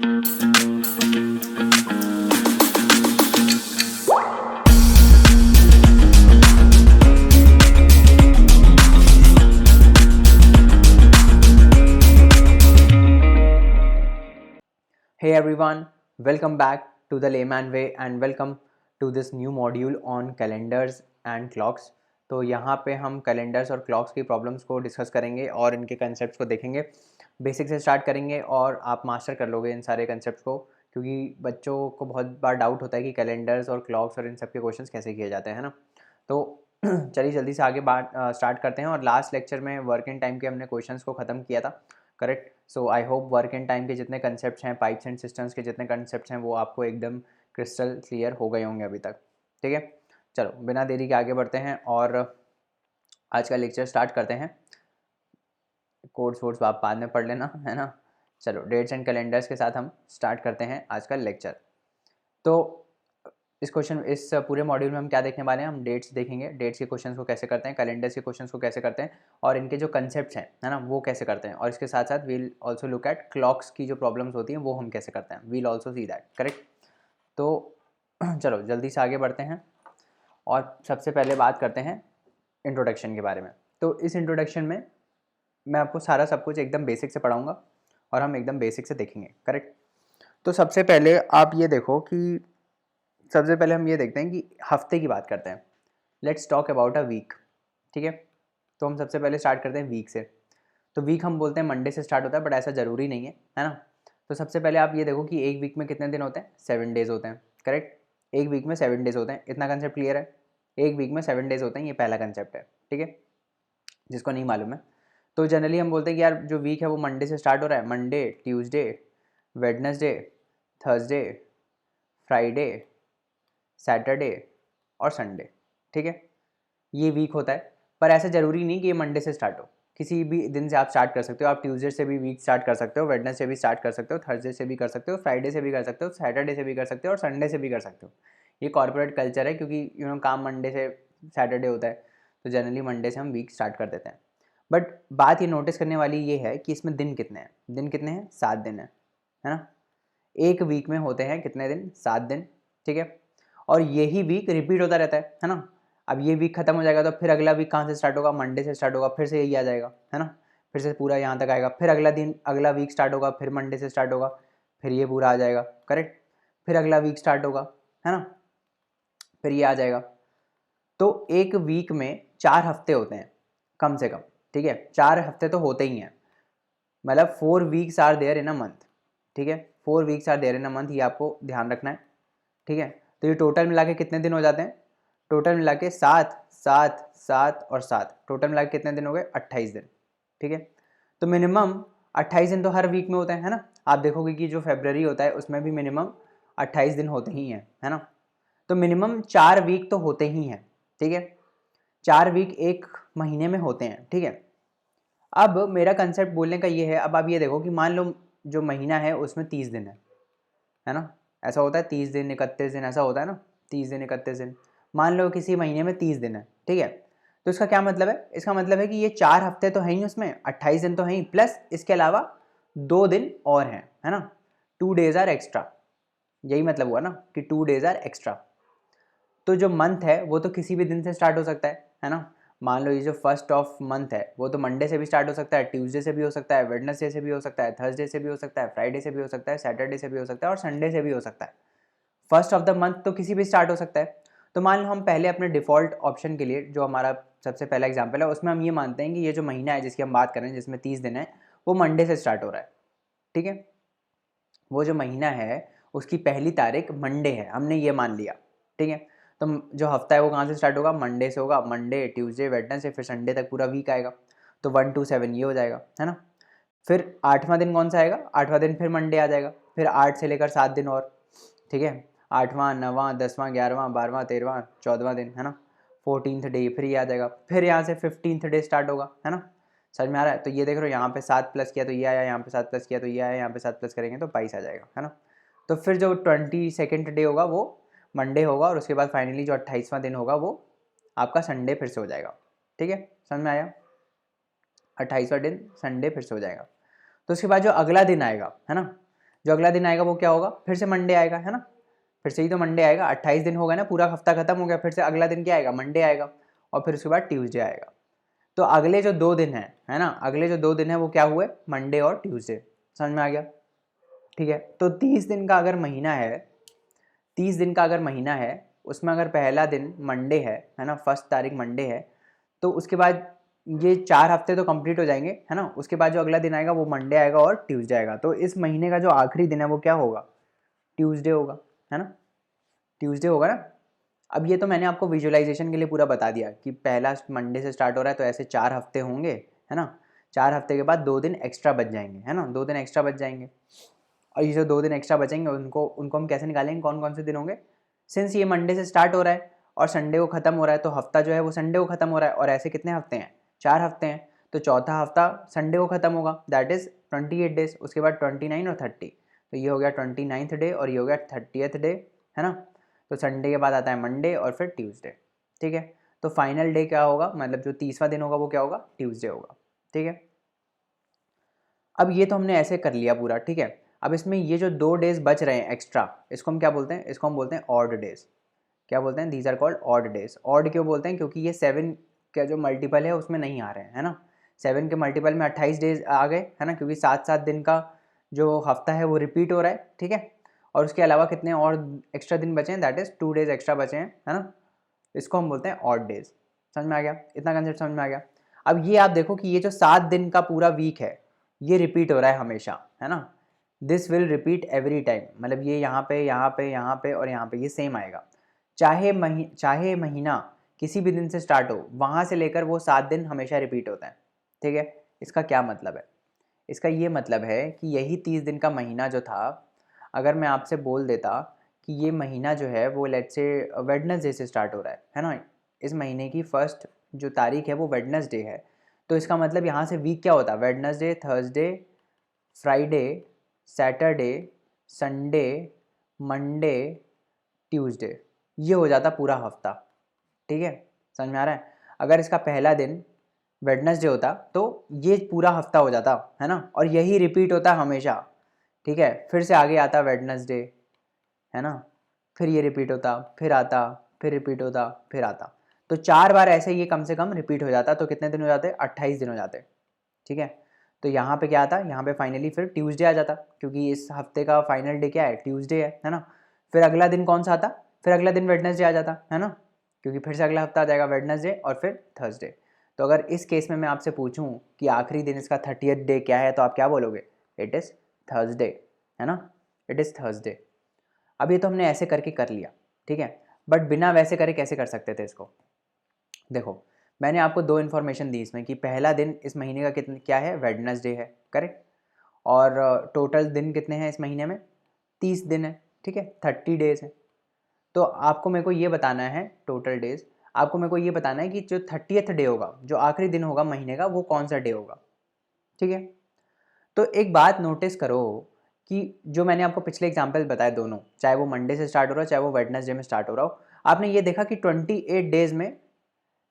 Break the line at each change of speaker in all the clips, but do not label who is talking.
Hey everyone, welcome back to the Layman Way and welcome to this new module on calendars and clocks. तो यहाँ पे हम calendars और clocks की problems को डिस्कस करेंगे और इनके कंसेप्ट्स को देखेंगे। बेसिक से स्टार्ट करेंगे और आप मास्टर कर लोगे इन सारे कंसेप्ट्स को, क्योंकि बच्चों को बहुत बार डाउट होता है कि कैलेंडर्स और क्लॉक्स और इन सब के क्वेश्चंस कैसे किए जाते हैं, है ना। तो चलिए जल्दी से आगे बात स्टार्ट करते हैं। और लास्ट लेक्चर में वर्क इन टाइम के हमने क्वेश्चंस को ख़त्म किया था, correct. So I hope work in time के जितने कंसेप्ट हैं, पाइप्स एंड सिस्टम्स के जितने कंसेप्ट हैं, वो आपको एकदम क्रिस्टल क्लियर हो गए होंगे अभी तक, ठीक है। चलो बिना देरी के आगे बढ़ते हैं और आज का लेक्चर स्टार्ट करते हैं। कोड्स वोड्स आप बाद में पढ़ लेना, है ना। चलो डेट्स एंड कैलेंडर्स के साथ हम स्टार्ट करते हैं आज का लेक्चर। तो इस पूरे मॉड्यूल में हम क्या देखने वाले हैं, हम डेट्स देखेंगे, डेट्स के क्वेश्चंस को कैसे करते हैं, कैलेंडर्स के क्वेश्चंस को कैसे करते हैं और इनके जो कंसेप्ट्स हैं, है ना, वो कैसे करते हैं। और इसके साथ साथ we'll also look at clocks की जो प्रॉब्लम्स होती हैं वो हम कैसे करते हैं, we'll also see that, correct. तो चलो जल्दी से आगे बढ़ते हैं और सबसे पहले बात करते हैं इंट्रोडक्शन के बारे में। तो इस इंट्रोडक्शन में मैं आपको सारा सब कुछ एकदम बेसिक से पढ़ाऊँगा और हम एकदम बेसिक से देखेंगे, करेक्ट। तो सबसे पहले आप ये देखो कि सबसे पहले हम ये देखते हैं कि हफ्ते की बात करते हैं। Let's talk about a week, ठीक है। तो हम सबसे पहले स्टार्ट करते हैं वीक से। तो वीक हम बोलते हैं मंडे से स्टार्ट होता है, बट ऐसा ज़रूरी नहीं है ना। तो सबसे पहले आप ये देखो कि एक वीक में कितने दिन होते हैं, 7 डेज़ होते हैं, करेक्ट। एक वीक में 7 डेज़ होते हैं, इतना कंसेप्ट क्लियर है। एक वीक में 7 डेज़ होते हैं, ये पहला कंसेप्ट है, ठीक है, जिसको नहीं मालूम है। तो जनरली हम बोलते हैं कि यार जो वीक है वो मंडे से स्टार्ट हो रहा है, Monday, Tuesday, Wednesday, Thursday, Friday, Saturday और संडे, ठीक है, ये वीक होता है। पर ऐसा ज़रूरी नहीं कि ये मंडे से स्टार्ट हो, किसी भी दिन से आप स्टार्ट कर सकते हो। आप ट्यूसडे से भी वीक स्टार्ट कर सकते हो, वेडनेसडे से भी स्टार्ट कर सकते हो, थर्सडे से भी कर सकते हो, फ्राइडे से भी कर सकते हो, सैटरडे से भी कर सकते हो और संडे से भी कर सकते हो। ये कॉर्पोरेट कल्चर है, क्योंकि काम मंडे से सैटरडे होता है, तो जनरली मंडे से हम वीक स्टार्ट कर देते हैं। बट बात ये नोटिस करने वाली ये है कि इसमें दिन कितने हैं, 7 दिन है ना। एक वीक में होते हैं कितने दिन, 7 दिन, ठीक है। और यही वीक रिपीट होता रहता है ना। अब ये वीक खत्म हो जाएगा तो फिर अगला वीक कहाँ से स्टार्ट होगा, मंडे से स्टार्ट होगा, फिर से यही आ जाएगा, है ना। फिर से पूरा यहाँ तक आएगा, फिर अगला दिन अगला वीक स्टार्ट होगा, फिर मंडे से स्टार्ट होगा, फिर ये पूरा आ जाएगा, करेक्ट। फिर अगला वीक स्टार्ट होगा, है ना, फिर ये आ जाएगा। तो एक वीक में 4 हफ्ते होते हैं कम से कम, ठीक है। 4 हफ्ते तो होते ही हैं, मतलब 4 weeks are there in a month, ठीक है। 4 weeks are there in a month, ये आपको ध्यान रखना है, ठीक है। तो ये टोटल मिला के कितने दिन हो जाते हैं, टोटल मिला के 7 7 7 और 7, टोटल मिला के कितने दिन हो गए, 28 दिन, ठीक है। तो मिनिमम 28 दिन तो हर वीक में होते हैं, है ना। आप देखोगे कि जो फरवरी होता है उसमें भी मिनिमम 28 दिन होते ही हैं, है ना। तो मिनिमम 4 वीक तो होते ही हैं, ठीक है। 4 वीक एक महीने में होते हैं, ठीक है। अब मेरा कंसेप्ट बोलने का ये है, अब आप ये देखो कि मान लो जो महीना है उसमें 30 दिन है ना। ऐसा होता है 30 दिन 31 दिन, ऐसा होता है ना, 30 दिन 31 दिन। मान लो किसी महीने में 30 दिन है, ठीक है। तो इसका क्या मतलब है, इसका मतलब है कि ये 4 हफ्ते तो हैं ही, उसमें 28 दिन तो हैं ही, प्लस इसके अलावा 2 दिन और हैं, है ना। 2 डेज आर एक्स्ट्रा, यही मतलब हुआ ना कि 2 डेज आर एक्स्ट्रा। तो जो मंथ है वो तो किसी भी दिन से स्टार्ट हो सकता है ना। मान लो ये जो फर्स्ट ऑफ मंथ है वो तो मंडे से भी स्टार्ट हो सकता है, ट्यूसडे से भी हो सकता है, वेडनेसडे से भी हो सकता है, थर्सडे से भी हो सकता है, फ्राइडे से भी हो सकता है, सैटरडे से भी हो सकता है और संडे से भी हो सकता है। फर्स्ट ऑफ द मंथ तो किसी भी स्टार्ट हो सकता है। तो मान लो हम पहले अपने डिफ़ॉल्ट ऑप्शन के लिए, जो हमारा सबसे पहला एग्जाम्पल है, उसमें हम ये मानते हैं कि ये जो महीना है जिसकी हम बात कर रहे हैं, जिसमें 30 दिन है, वो मंडे से स्टार्ट हो रहा है, ठीक है। वो जो महीना है उसकी पहली तारीख मंडे है, हमने ये मान लिया, ठीक है। तो जो हफ्ता है वो कहाँ से स्टार्ट होगा, मंडे से होगा, मंडे ट्यूसडे वेडनेसडे फिर संडे तक पूरा वीक आएगा। तो 1 to 7 ये हो जाएगा, है ना। फिर 8वां दिन कौन सा आएगा, 8वां दिन फिर मंडे आ जाएगा, फिर 8 से लेकर 7 दिन और, ठीक है। 8वां 9वां 10वां 11वां 12वां 13वां 14वां दिन, है ना। 14th डे फिर ये आ जाएगा, फिर यहाँ से 15th डे स्टार्ट होगा, है ना। समझ में आ रहा है। तो ये देख रहे हो, यहाँ पे 7 प्लस किया तो ये आया, यहाँ पे 7 प्लस किया तो ये आया, यहाँ पे 7 प्लस करेंगे तो 22 आ जाएगा, है ना। तो फिर जो 22nd डे होगा वो मंडे होगा और उसके बाद फाइनली जो 28वां दिन होगा वो आपका संडे फिर से हो जाएगा, ठीक है। समझ में आया, 28वां दिन संडे फिर से हो जाएगा। तो उसके बाद जो अगला दिन आएगा, है ना, जो अगला दिन आएगा वो क्या होगा, फिर से मंडे आएगा, है ना, फिर से ही तो मंडे आएगा, 28 दिन हो गया ना, पूरा हफ्ता खत्म हो गया, फिर से अगला दिन क्या आएगा, मंडे आएगा, और फिर उसके बाद ट्यूसडे आएगा। तो अगले जो 2 दिन हैं, है ना, अगले जो 2 दिन है वो क्या हुए, मंडे और ट्यूसडे। समझ में आ गया? ठीक है। तो 30 दिन का अगर महीना है, 30 दिन का अगर महीना है, उसमें अगर पहला दिन मंडे है ना, 1 तारीख मंडे है, तो उसके बाद ये 4 हफ्ते तो कंप्लीट हो जाएंगे, है ना। उसके बाद जो अगला दिन आएगा वो मंडे आएगा और ट्यूसडे आएगा। तो इस महीने का जो आखिरी दिन है वो क्या होगा, ट्यूसडे होगा, है ना, ट्यूसडे होगा ना। अब ये तो मैंने आपको विजुअलाइजेशन के लिए पूरा बता दिया कि पहला मंडे से स्टार्ट हो रहा है, तो ऐसे 4 हफ्ते होंगे, है ना। 4 हफ्ते के बाद 2 दिन एक्स्ट्रा बच जाएंगे, है ना, 2 दिन एक्स्ट्रा बच जाएंगे। और ये जो 2 दिन एक्स्ट्रा बचेंगे उनको उनको हम कैसे निकालेंगे, कौन कौन से दिन होंगे। सिंस ये मंडे से स्टार्ट हो रहा है और संडे को ख़त्म हो रहा है, तो हफ्ता जो है वो संडे को ख़त्म हो रहा है, और ऐसे कितने हफ्ते हैं, 4 हफ्ते हैं। तो चौथा हफ्ता संडे को ख़त्म होगा, दैट इज़ 28 डेज। उसके बाद 29 और 30, तो ये हो गया 29th डे और ये हो गया 30th डे, है ना। तो संडे के बाद आता है मंडे और फिर ट्यूसडे, ठीक है। तो फाइनल डे क्या होगा, मतलब जो 30वां दिन होगा वो क्या होगा, ट्यूसडे होगा, ठीक है। अब ये तो हमने ऐसे कर लिया पूरा, ठीक है। अब इसमें ये जो 2 डेज बच रहे हैं एक्स्ट्रा, इसको हम क्या बोलते हैं, इसको हम बोलते हैं ऑड डेज। क्या बोलते हैं, these are called odd days. Odd क्यों बोलते हैं, क्योंकि ये 7 का जो मल्टीपल है उसमें नहीं आ रहे हैं, है ना। 7 के मल्टीपल में 28 डेज आ गए, है ना, क्योंकि 7 दिन का जो हफ्ता है वो रिपीट हो रहा है, ठीक है। और उसके अलावा कितने और एक्स्ट्रा दिन बचे हैं, दैट इज़ 2 डेज एक्स्ट्रा बचे हैं, है ना। इसको हम बोलते हैं ऑड डेज। समझ में आ गया, इतना कंसेप्ट समझ में आ गया। अब ये आप देखो कि ये जो 7 दिन का पूरा वीक है ये रिपीट हो रहा है हमेशा, है ना। This will repeat every time, मतलब ये यहाँ पे यहाँ पे यहाँ पे और यहाँ पे ये सेम आएगा। चाहे महीना किसी भी दिन से स्टार्ट हो, वहाँ से लेकर वो 7 दिन हमेशा रिपीट होता है, ठीक है। इसका क्या मतलब है, इसका ये मतलब है कि यही 30 दिन का महीना जो था, अगर मैं आपसे बोल देता कि ये महीना जो है वो लेट्स से वेडनेसडे से स्टार्ट हो रहा है ना, इस महीने की फर्स्ट जो तारीख है वो वेडनेसडे है, तो इसका मतलब यहाँ से वीक क्या होता, Wednesday, Thursday, Friday, Saturday, Sunday, Monday, Tuesday, ये हो जाता पूरा हफ्ता, ठीक है। समझ में आ रहा है? अगर इसका पहला दिन वेडनेसडे होता तो ये पूरा हफ्ता हो जाता, है ना, और यही रिपीट होता हमेशा, ठीक है। फिर से आगे आता वेडनेसडे, है ना, फिर ये रिपीट होता, फिर आता, फिर रिपीट होता, फिर आता। तो 4 बार ऐसे ये कम से कम रिपीट हो जाता, तो कितने दिन हो जाते, 28 दिन हो जाते, ठीक है। तो यहाँ पे क्या आता, यहाँ पे फाइनली फिर ट्यूसडे आ जाता, क्योंकि इस हफ्ते का फाइनल डे क्या है, ट्यूसडे है ना। फिर अगला दिन कौन सा आता, फिर अगला दिन वेडनेसडे आ जाता, है ना, क्योंकि फिर से अगला हफ्ता आ जाएगा वेडनेसडे और फिर थर्सडे। तो अगर इस केस में मैं आपसे पूछूं कि आखिरी दिन इसका 30th डे क्या है, तो आप क्या बोलोगे, इट इज़ थर्सडे, है ना, इट इज़ थर्सडे। अब ये तो हमने ऐसे करके कर लिया, ठीक है। बट बिना वैसे करे कैसे कर सकते थे इसको, देखो मैंने आपको 2 इन्फॉर्मेशन दी इसमें कि पहला दिन इस महीने का कितने क्या है, वेडनेसडे है, करेक्ट। और टोटल दिन कितने हैं इस महीने में, 30 दिन है, ठीक है, 30 डेज है। तो आपको मेरे को ये बताना है टोटल डेज, आपको मेरे को ये बताना है कि जो 30th डे होगा, जो आखिरी दिन होगा महीने का, वो कौन सा डे होगा, ठीक है। तो एक बात नोटिस करो कि जो मैंने आपको पिछले एग्जाम्पल बताए दोनों, चाहे वो मंडे से स्टार्ट हो रहा हो चाहे वो वेडनेसडे में स्टार्ट हो रहा हो, आपने ये देखा कि 28 डेज में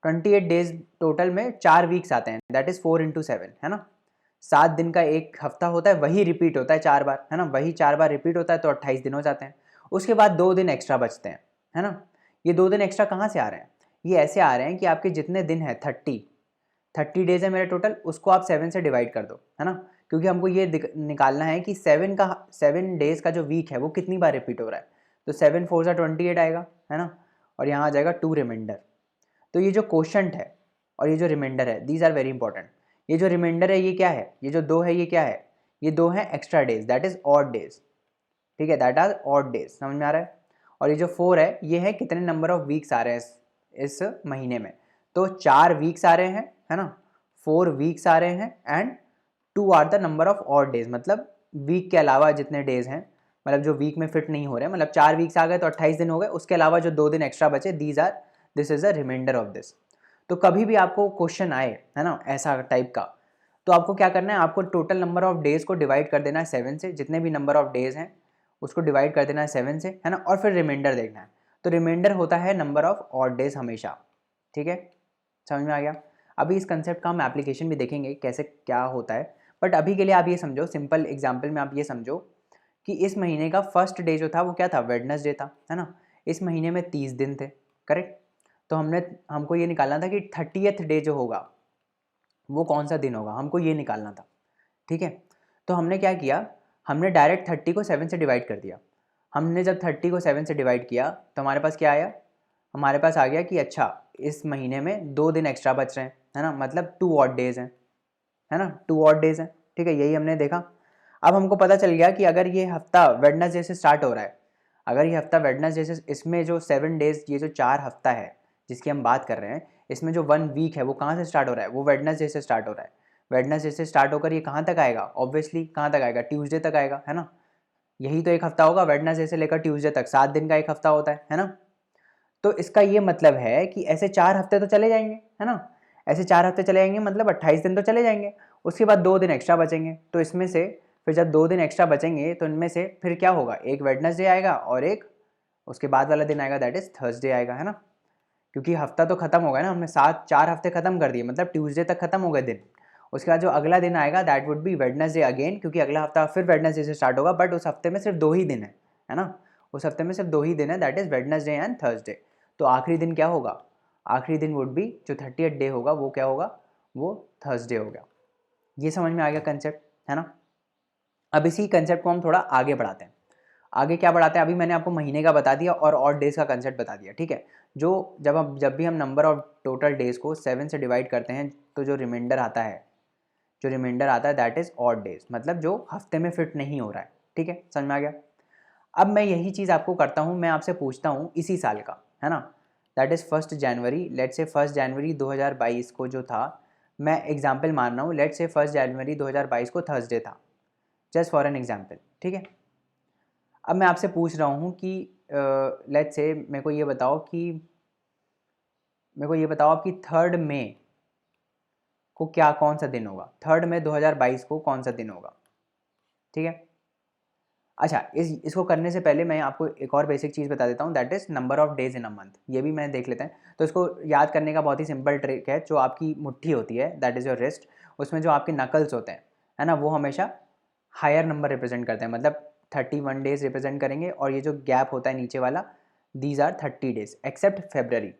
28 डेज टोटल में 4 वीक्स आते हैं, दैट इज़ 4 into 7, है ना। 7 दिन का एक हफ्ता होता है, वही रिपीट होता है 4 बार, है ना, वही 4 बार रिपीट होता है, तो 28 दिन हो जाते हैं। उसके बाद 2 दिन एक्स्ट्रा बचते हैं, है ना। ये 2 दिन एक्स्ट्रा कहाँ से आ रहे हैं, ये ऐसे आ रहे हैं कि आपके जितने दिन है 30 डेज है मेरा टोटल, उसको आप 7 से डिवाइड कर दो, है ना, क्योंकि हमको ये निकालना है कि 7 डेज का जो वीक है वो कितनी बार रिपीट हो रहा है। तो 7 4 सा 28 आएगा, है ना, और यहाँ आ जाएगा 2 रिमाइंडर। तो ये जो क्वोशंट है और ये जो रिमाइंडर है, दीज आर वेरी इंपॉर्टेंट। ये जो रिमाइंडर है ये क्या है, ये जो 2 है ये क्या है, ये 2 है extra days, that is odd days, ठीक है, दैट आर ऑड डेज, समझ में आ रहा है। और ये जो 4 है ये है कितने नंबर ऑफ वीक्स आ रहे हैं इस महीने में, तो 4 वीक्स आ रहे हैं, है ना, 4 वीक्स आ रहे हैं, and 2 are the number of odd days, मतलब वीक के अलावा जितने डेज हैं, मतलब जो वीक में फिट नहीं हो रहे हैं, मतलब 4 वीक्स आ गए तो 28 दिन हो गए, उसके अलावा जो 2 दिन एक्स्ट्रा बचे, these are this is a reminder of this. तो कभी भी आपको क्वेश्चन आए, है ना, ऐसा टाइप का, तो आपको क्या करना है, आपको टोटल नंबर ऑफ डेज को डिवाइड कर देना है 7 से, जितने भी नंबर ऑफ डेज हैं उसको डिवाइड कर देना है 7 से, है ना, और फिर रिमाइंडर देखना है। तो रिमाइंडर होता है नंबर ऑफ ऑड डेज हमेशा, ठीक है, समझ में आ गया। अभी इस कंसेप्ट का हम एप्लीकेशन भी देखेंगे कैसे क्या होता है, बट अभी के लिए आप ये समझो, सिंपल एग्जाम्पल में आप ये समझो कि इस महीने का फर्स्ट डे जो था वो क्या था, वेडनेसडे था, है ना। इस महीने में 30 दिन थे, करेक्ट। तो हमको ये निकालना था कि 30th डे जो होगा वो कौन सा दिन होगा, हमको ये निकालना था, ठीक है। तो हमने क्या किया, हमने डायरेक्ट 30 को 7 से डिवाइड कर दिया। हमने जब 30 को 7 से डिवाइड किया तो हमारे पास क्या आया, हमारे पास आ गया कि अच्छा इस महीने में 2 दिन एक्स्ट्रा बच रहे हैं, है ना, मतलब 2 ऑड डेज हैं, है ना, 2 ऑड डेज हैं, ठीक है, यही हमने देखा। अब हमको पता चल गया कि अगर ये हफ्ता वेडनेसडे से स्टार्ट हो रहा है, अगर ये हफ्ता वेडनेसडे से, इसमें जो 7 डेज, ये जो 4 हफ्ता है जिसकी हम बात कर रहे हैं, इसमें जो 1 वीक है वो कहाँ से स्टार्ट हो रहा है, वो वेडनेसडे से स्टार्ट हो रहा है। वेडनेसडे से स्टार्ट होकर ये कहाँ तक आएगा, ऑब्वियसली कहाँ तक आएगा, ट्यूसडे तक आएगा, है ना। यही तो एक हफ्ता होगा, वेडनेसडे से लेकर ट्यूसडे तक 7 दिन का एक हफ्ता होता है ना। तो इसका ये मतलब है कि ऐसे 4 हफ्ते तो चले जाएंगे, है ना, ऐसे 4 हफ्ते चले जाएंगे, मतलब 28 दिन तो चले जाएंगे। उसके बाद 2 दिन एक्स्ट्रा बचेंगे, तो इसमें से फिर जब 2 दिन एक्स्ट्रा बचेंगे तो इनमें से फिर क्या होगा, एक वेडनेसडे आएगा और एक उसके बाद वाला दिन आएगा, दैट इज थर्सडे आएगा, है ना। क्योंकि हफ्ता तो खत्म हो गया ना, हमने 4 हफ्ते खत्म कर दिए, मतलब ट्यूसडे तक खत्म हो गए दिन। उसके बाद जो अगला दिन आएगा that would B Wednesday again, क्योंकि अगला हफ्ता फिर वेडनेसडे से स्टार्ट होगा, बट उस हफ्ते में सिर्फ 2 ही दिन है ना, उस हफ्ते में सिर्फ 2 ही दिन है, that is Wednesday and Thursday. तो आखिरी दिन क्या होगा, आखिरी दिन वुड बी जो 30th डे होगा वो क्या होगा, वो थर्सडे हो गया। ये समझ में आ गया कंसेप्ट, है ना। अब इसी कंसेप्ट को हम थोड़ा आगे बढ़ाते हैं। आगे क्या बढ़ाते हैं, अभी मैंने आपको महीने का बता दिया और ऑड डेज का कंसेप्ट बता दिया, ठीक है। जो जब भी हम नंबर ऑफ टोटल डेज को 7 से डिवाइड करते हैं तो जो रिमाइंडर आता है, जो रिमाइंडर आता है दैट इज ऑड डेज, मतलब जो हफ्ते में फिट नहीं हो रहा है, ठीक है, समझ में आ गया। अब मैं यही चीज़ आपको करता हूँ, मैं आपसे पूछता हूँ इसी साल का, है ना, that is 1 January, let's say 1 जनवरी 2022 को जो था, मैं एग्जाम्पल मान रहा हूँ, लेट्स से 1 जनवरी 2022 को थर्सडे था, जस्ट फॉर एन एग्जाम्पल, ठीक है। अब मैं आपसे पूछ रहा हूँ कि लेट्स से मेरे को ये बताओ आपकी 3 मई को क्या कौन सा दिन होगा, 3 मई 2022 को कौन सा दिन होगा, ठीक है। अच्छा, इसको करने से पहले मैं आपको एक और बेसिक चीज़ बता देता हूँ, that is number of days in a month, ये भी मैं देख लेते हैं। तो इसको याद करने का बहुत ही सिंपल ट्रिक है, जो आपकी मुट्ठी होती है दैट इज़ योर रिस्ट, उसमें जो आपके नकल्स होते हैं, है ना, वो हमेशा हायर नंबर रिप्रेजेंट करते हैं, मतलब 31 डेज रिप्रेजेंट करेंगे, और ये जो गैप होता है नीचे वाला, these are 30 days except February.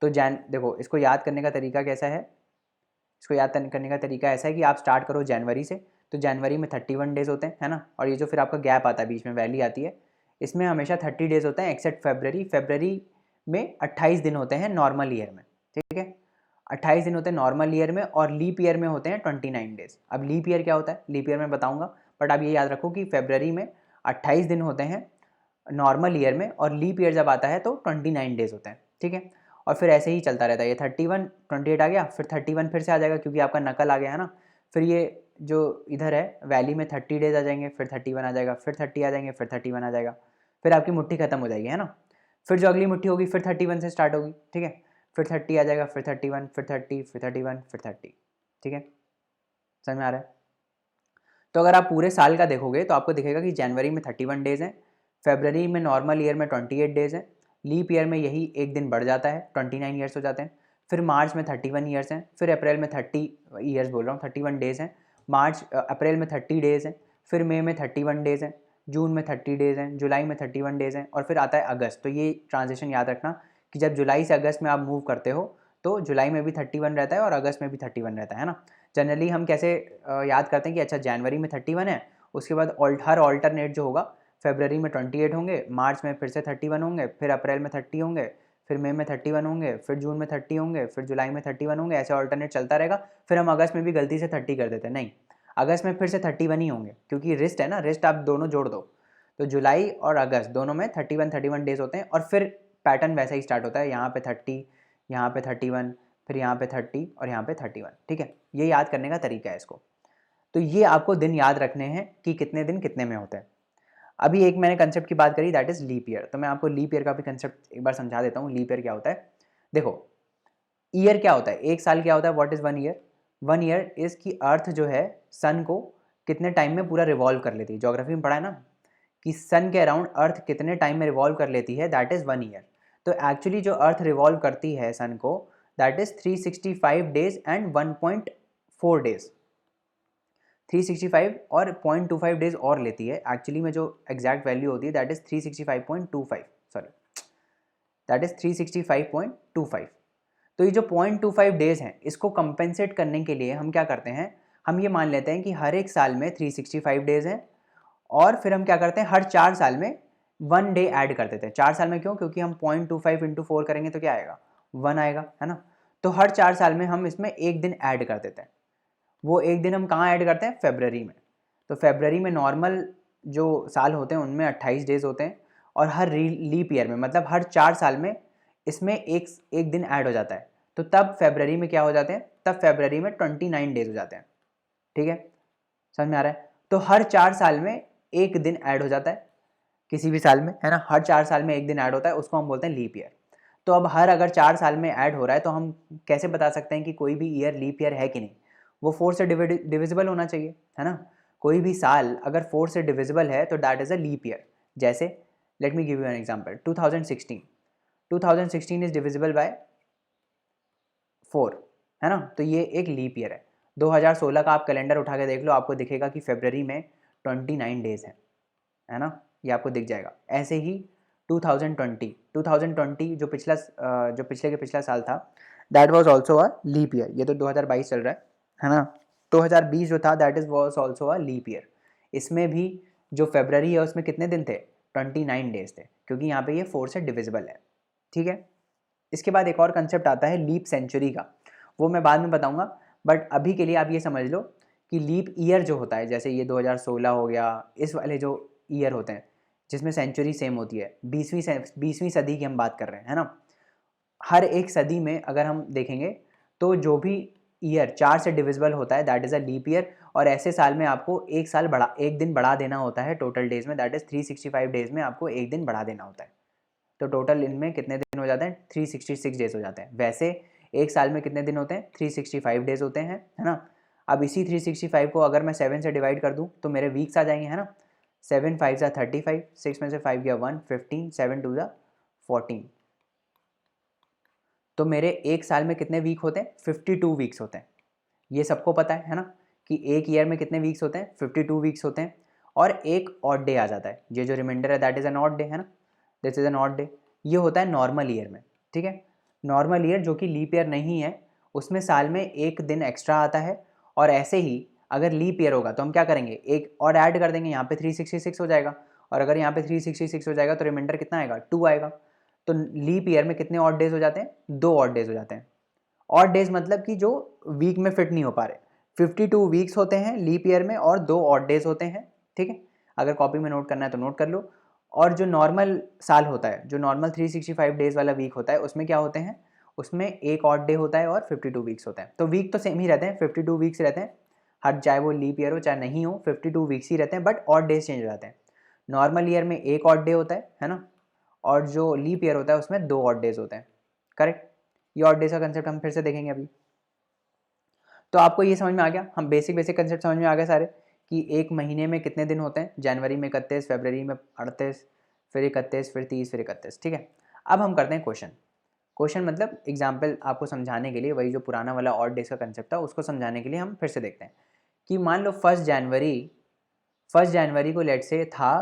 तो देखो इसको याद करने का तरीका कैसा है, इसको याद करने का तरीका ऐसा है कि आप स्टार्ट करो जनवरी से, तो जनवरी में 31 डेज होते हैं, है ना, और ये जो फिर आपका गैप आता है बीच में वैली आती है, इसमें हमेशा 30 डेज होते हैं एक्सेप्ट फेब्रवरी। फेब्रवरी में 28 दिन होते हैं नॉर्मल ईयर में, ठीक है, 28 दिन होते हैं नॉर्मल ईयर में, और लीप ईयर में होते हैं 29 डेज। अब लीप ईयर क्या होता है, लीप ईयर में बताऊंगा, बट आप ये याद रखो कि फेब्रवरी में 28 दिन होते हैं नॉर्मल ईयर में, और लीप ईयर जब आता है तो 29 डेज होते हैं, ठीक है। और फिर ऐसे ही चलता रहता है, ये 31 28 आ गया, फिर 31 फिर से आ जाएगा क्योंकि आपका नकल आ गया है ना, फिर ये जो इधर है वैली में 30 डेज आ जाएंगे, फिर 31 आ जाएगा, फिर 30 आ जाएंगे, फिर 31 आ जाएगा, फिर आपकी मुट्ठी खत्म हो जाएगी, है ना। फिर जो अगली मुट्ठी होगी फिर 31 से स्टार्ट होगी, ठीक है, फिर 30 आ जाएगा, फिर 31, फिर 30, फिर 31, फिर 30, ठीक है, समझ में आ रहा है। तो अगर आप पूरे साल का देखोगे तो आपको दिखेगा कि जनवरी में 31 डेज हैं, फेबररी में नॉर्मल ईयर में 28 डेज हैं, लीप ईयर में यही एक दिन बढ़ जाता है, 29 ईयर्स हो जाते हैं, फिर मार्च में 31 ईयर्स हैं, फिर अप्रैल में 30 ईयर्स बोल रहा हूँ, 31 डेज हैं, अप्रैल में 30 डेज हैं, फिर मई में 31 डेज हैं, जून में 30 डेज हैं, जुलाई में 31 डेज हैं, और फिर आता है अगस्त। तो ये ट्रांजिशन याद रखना कि जब जुलाई से अगस्त में आप मूव करते हो तो जुलाई में भी 31 रहता है और अगस्त में भी 31 रहता है ना। जनरली हम कैसे याद करते हैं कि अच्छा जनवरी में 31 है, उसके बाद हर ऑल्टरनेट जो होगा, फेबररी में 28 होंगे, मार्च में फिर से 31 होंगे, फिर अप्रैल में 30 होंगे, फिर मई में 31 होंगे, फिर जून में 30 होंगे, फिर जुलाई में 31 होंगे, ऐसे ऑल्टरनेट चलता रहेगा। फिर हम अगस्त में भी गलती से 30 कर देते हैं, नहीं, अगस्त में फिर से 31 ही होंगे, क्योंकि रिस्ट है ना, रिस्ट आप दोनों जोड़ दो, तो जुलाई और अगस्त दोनों में 31 डेज होते हैं, और फिर पैटर्न वैसा ही स्टार्ट होता है, यहाँ पे 30, यहाँ पे 31, फिर यहाँ पे 30 और यहाँ पे 31, ठीक है। ये याद करने का तरीका है इसको। तो ये आपको दिन याद रखने हैं कि कितने दिन कितने में होते हैं। अभी एक मैंने कंसेप्ट की बात करी दैट इज लीप ईयर, तो मैं आपको लीप ईयर का भी कंसेप्ट एक बार समझा देता हूँ। लीप ईयर क्या होता है, देखो ईयर क्या होता है, एक साल क्या होता है, what is 1 year, 1 year is कि अर्थ जो है सन को कितने टाइम में पूरा रिवॉल्व कर लेती है, ज्योग्राफी में पढ़ा है ना कि सन के अराउंड अर्थ कितने टाइम में रिवॉल्व कर लेती है, दैट इज 1 ईयर। तो एक्चुअली जो अर्थ रिवॉल्व करती है सन को, that is 365 days and 1.4 days, 365 और 0.25 डेज और लेती है। एक्चुअली में जो एग्जैक्ट वैल्यू होती है that is 365.25, sorry that is 365.25। तो ये जो 0.25 डेज़ हैं इसको कंपेंसेट करने के लिए हम क्या करते हैं, हम ये मान लेते हैं कि हर एक साल में 365 डेज़ हैं और फिर हम क्या करते हैं हर 4 साल में 1 डे ऐड कर देते हैं। 4 साल में क्यों? क्योंकि हम 0.25 इंटू 4 करेंगे तो क्या आएगा, 1 आएगा, है ना। तो हर 4 साल में हम इसमें एक दिन ऐड कर देते हैं। वो एक दिन हम कहाँ ऐड करते हैं, फेबररी में। तो फेबररी में नॉर्मल जो साल होते हैं उनमें 28 डेज़ होते हैं और हर लीप ईयर में मतलब हर 4 साल में इसमें एक दिन ऐड हो जाता है। तो तब फेबररी में क्या हो जाते हैं, तब फेबररी में 29 डेज़ हो जाते हैं। ठीक है, समझ में आ रहा है। तो हर 4 साल में एक दिन ऐड हो जाता है किसी भी साल में, है ना। हर 4 साल में एक दिन ऐड होता है, उसको हम बोलते हैं लीप ईयर। तो अब हर अगर 4 साल में ऐड हो रहा है तो हम कैसे बता सकते हैं कि कोई भी ईयर लीप ईयर है कि नहीं, वो 4 से डिविजिबल होना चाहिए, है ना। कोई भी साल अगर 4 से डिविजिबल है तो that is a leap year. जैसे let me give you an example, 2016 is divisible by 4, है ना। तो ये एक लीप ईयर है। 2016 का आप कैलेंडर उठा के देख लो, आपको दिखेगा कि फरवरी में 29 डेज़ है ना, ये आपको दिख जाएगा। ऐसे ही 2020 जो पिछले के पिछला साल था that was also a leap year. ये तो 2022 चल रहा है ना। 2020 जो था that is was also a leap year. इसमें भी जो फरवरी है उसमें कितने दिन थे, 29 डेज थे, क्योंकि यहाँ पे ये 4 से डिविजिबल है। ठीक है, इसके बाद एक और कंसेप्ट आता है लीप सेंचुरी का, वो मैं बाद में बताऊंगा। बट अभी के लिए आप ये समझ लो कि लीप ईयर जो होता है, जैसे ये 2016 हो गया, इस वाले जो ईयर होते हैं जिसमें सेंचुरी सेम होती है, 20वीं सदी की हम बात कर रहे हैं, है ना। हर एक सदी में अगर हम देखेंगे तो जो भी ईयर 4 से डिविजिबल होता है that is a leap year. और ऐसे साल में आपको एक दिन बढ़ा देना होता है टोटल डेज में, दैट इज़ 365 डेज में आपको एक दिन बढ़ा देना होता है। तो टोटल इनमें कितने दिन हो जाते हैं, 366 डेज हो जाते हैं। वैसे एक साल में कितने दिन होते हैं, 365 डेज होते हैं, है ना। अब इसी 365 को अगर मैं 7 से डिवाइड कर दूं तो मेरे वीक्स आ जाएंगे, है ना। 7 5 ज़ा 35, 6 में से 5 गया 1, 15, 7 2 ज़ा 14। तो मेरे एक साल में कितने वीक होते हैं, 52 वीक्स होते हैं। ये सबको पता है ना, कि एक ईयर में कितने वीक्स होते हैं, 52 वीक्स होते हैं। और एक ऑड डे आ जाता है, ये जो रिमाइंडर है that is an odd day, है ना, this is an odd day. ये होता है नॉर्मल ईयर में। ठीक है, नॉर्मल ईयर जो कि लीप ईयर नहीं है, उसमें साल में एक दिन एक्स्ट्रा आता है। और ऐसे ही अगर लीप ईयर होगा तो हम क्या करेंगे, एक और ऐड कर देंगे, यहाँ पे 366 हो जाएगा। और अगर यहाँ पे 366 हो जाएगा तो रिमाइंडर कितना आएगा, 2 आएगा। तो लीप ईयर में कितने ऑड डेज हो जाते हैं, 2 ऑड डेज हो जाते हैं। ऑड डेज मतलब कि जो वीक में फिट नहीं हो पा रहे। 52 वीक्स होते हैं लीप ईयर में और 2 ऑड डेज होते हैं। ठीक है, अगर कॉपी में नोट करना है तो नोट कर लो। और जो नॉर्मल साल होता है, जो नॉर्मल 365 डेज वाला वीक होता है, उसमें क्या होते हैं, उसमें एक ऑड डे होता है और 52 वीक्स होते हैं। तो वीक तो सेम ही रहते हैं, 52 वीक्स रहते हैं हर, चाहे वो लीप ईयर हो चाहे नहीं हो, 52 वीक्स ही रहते हैं, बट ऑड डेज चेंज हो जाते हैं। नॉर्मल ईयर में एक ऑड डे होता है ना। और जो लीप ईयर होता है उसमें 2 ऑड डेज होते हैं। करेक्ट, ये ऑड डेज का कंसेप्ट हम फिर से देखेंगे अभी। तो आपको ये समझ में आ गया, हम बेसिक कंसेप्ट समझ में आ गए सारे, कि एक महीने में कितने दिन होते हैं, जनवरी में 31, फरवरी में 38, फिर 31, फिर 30, फिर 31। ठीक है, अब हम करते हैं क्वेश्चन मतलब एग्जाम्पल आपको समझाने के लिए, वही जो पुराना वाला ऑड डेज का कंसेप्ट था उसको समझाने के लिए हम फिर से देखते हैं। कि मान लो फर्स्ट जनवरी को लेट से था,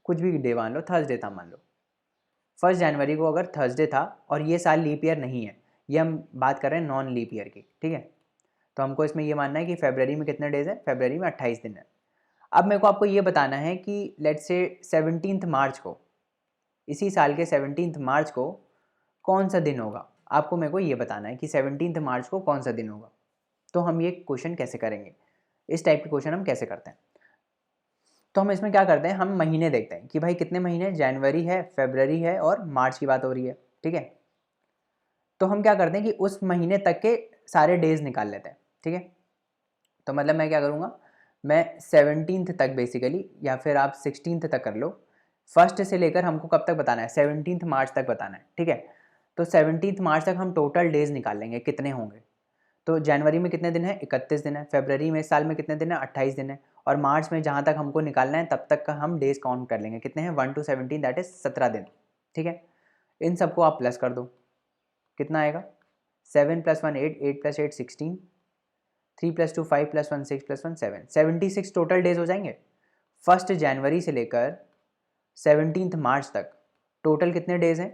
कुछ भी डे मान लो, थर्सडे था मान लो। 1 जनवरी को अगर थर्सडे था और ये साल लीप ईयर नहीं है, ये हम बात कर रहे हैं नॉन लीप ईयर की। ठीक है, तो हमको इसमें ये मानना है कि फरवरी में कितने डेज है, फरवरी में 28 दिन है। अब मेरे को आपको ये बताना है कि लेट्स से 17 मार्च को, इसी साल के 17 मार्च को कौन सा दिन होगा। आपको मेरे को ये बताना है कि 17 मार्च को कौन सा दिन होगा। तो हम ये क्वेश्चन कैसे करेंगे, इस टाइप के क्वेश्चन हम कैसे करते हैं। तो हम इसमें क्या करते हैं, हम महीने देखते हैं कि भाई कितने महीने, जनवरी है, फरवरी है और मार्च की बात हो रही है। ठीक है, तो हम क्या करते हैं कि उस महीने तक के सारे डेज निकाल लेते हैं। ठीक है, तो मतलब मैं क्या करूँगा, मैं 17 तक बेसिकली, या फिर आप 16 तक कर लो। फर्स्ट से लेकर हमको कब तक बताना है, 17 मार्च तक बताना है। ठीक है, तो 17 मार्च तक हम टोटल डेज निकाल लेंगे कितने होंगे। तो जनवरी में कितने दिन है, 31 दिन है। फरवरी में इस साल में कितने दिन है, 28 दिन है। और मार्च में जहाँ तक हमको निकालना है तब तक का हम डेज काउंट कर लेंगे, कितने हैं, 1 to 17 दैट इज 17 दिन। ठीक है, इन सबको आप प्लस कर दो, कितना आएगा, 7 + 1 8, 8 + 8 16, 3 + 2 5 + 1 6 + 1 7, 76 टोटल डेज हो जाएंगे। 1 जनवरी से लेकर 17 मार्च तक टोटल कितने डेज हैं?